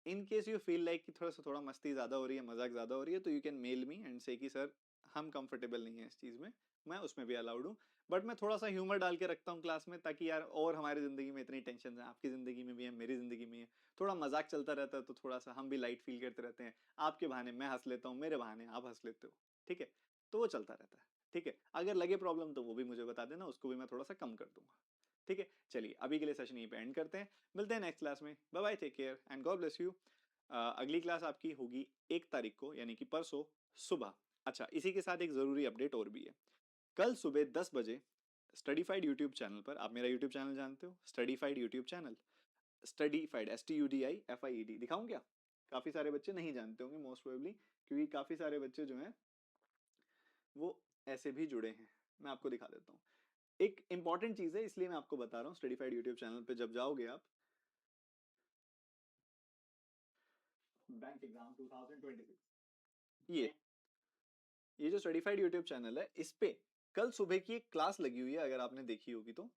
In case you feel like कि थोड़ा सा थोड़ा मस्ती ज्यादा हो रही है, मजाक ज्यादा हो रही है, तो you can mail me and say कि सर हम कंफर्टेबल नहीं है इस चीज में, मैं उसमें भी अलाउड हूँ। बट मैं थोड़ा सा ह्यूमर डाल के रखता हूँ क्लास में, ताकि यार और हमारी जिंदगी में इतनी टेंशन है, आपकी जिंदगी में भी है, मेरी जिंदगी में है, थोड़ा मजाक चलता रहता है, तो थोड़ा सा हम भी लाइट फील करते रहते हैं। आपके बहाने मैं हंस लेता हूँ, मेरे बहाने आप हंस लेते हो। ठीक है, तो वो चलता रहता है। ठीक है, अगर लगे प्रॉब्लम तो वो भी मुझे बता देना, उसको भी मैं थोड़ा सा कम कर दूंगा। ठीक है, चलिए अभी के लिए सेशन यहीं पे एंड करते हैं, मिलते हैं नेक्स्ट क्लास में। Bye bye, take care and god bless you. अगली क्लास आपकी होगी 1 तारीख को, यानी कि परसों सुबह। अच्छा, इसी के साथ एक जरूरी अपडेट और भी है। कल सुबह 10 बजे स्टडीफाइड यूट्यूब चैनल पर, आप मेरा यूट्यूब चैनल जानते हो, स्टडीफाइड यूट्यूब चैनल, स्टडीफाइड STUDIFIED, दिखाऊं क्या? काफी सारे बच्चे नहीं जानते होंगे मोस्ट प्रोबेबली, क्योंकि काफी सारे बच्चे जो हैं वो ऐसे भी जुड़े हैं। मैं आपको दिखा देता हूँ, एक इंपॉर्टेंट चीज है इसलिए मैं आपको बता रहा हूँ। स्टडीफाइड यूट्यूब चैनल पे जब जाओगे आप, बैंक एग्जाम 2026, ये जो स्टडीफाइड यूट्यूब चैनल है, इस पे कल सुबह की एक क्लास लगी हुई है, अगर आपने देखी होगी तो।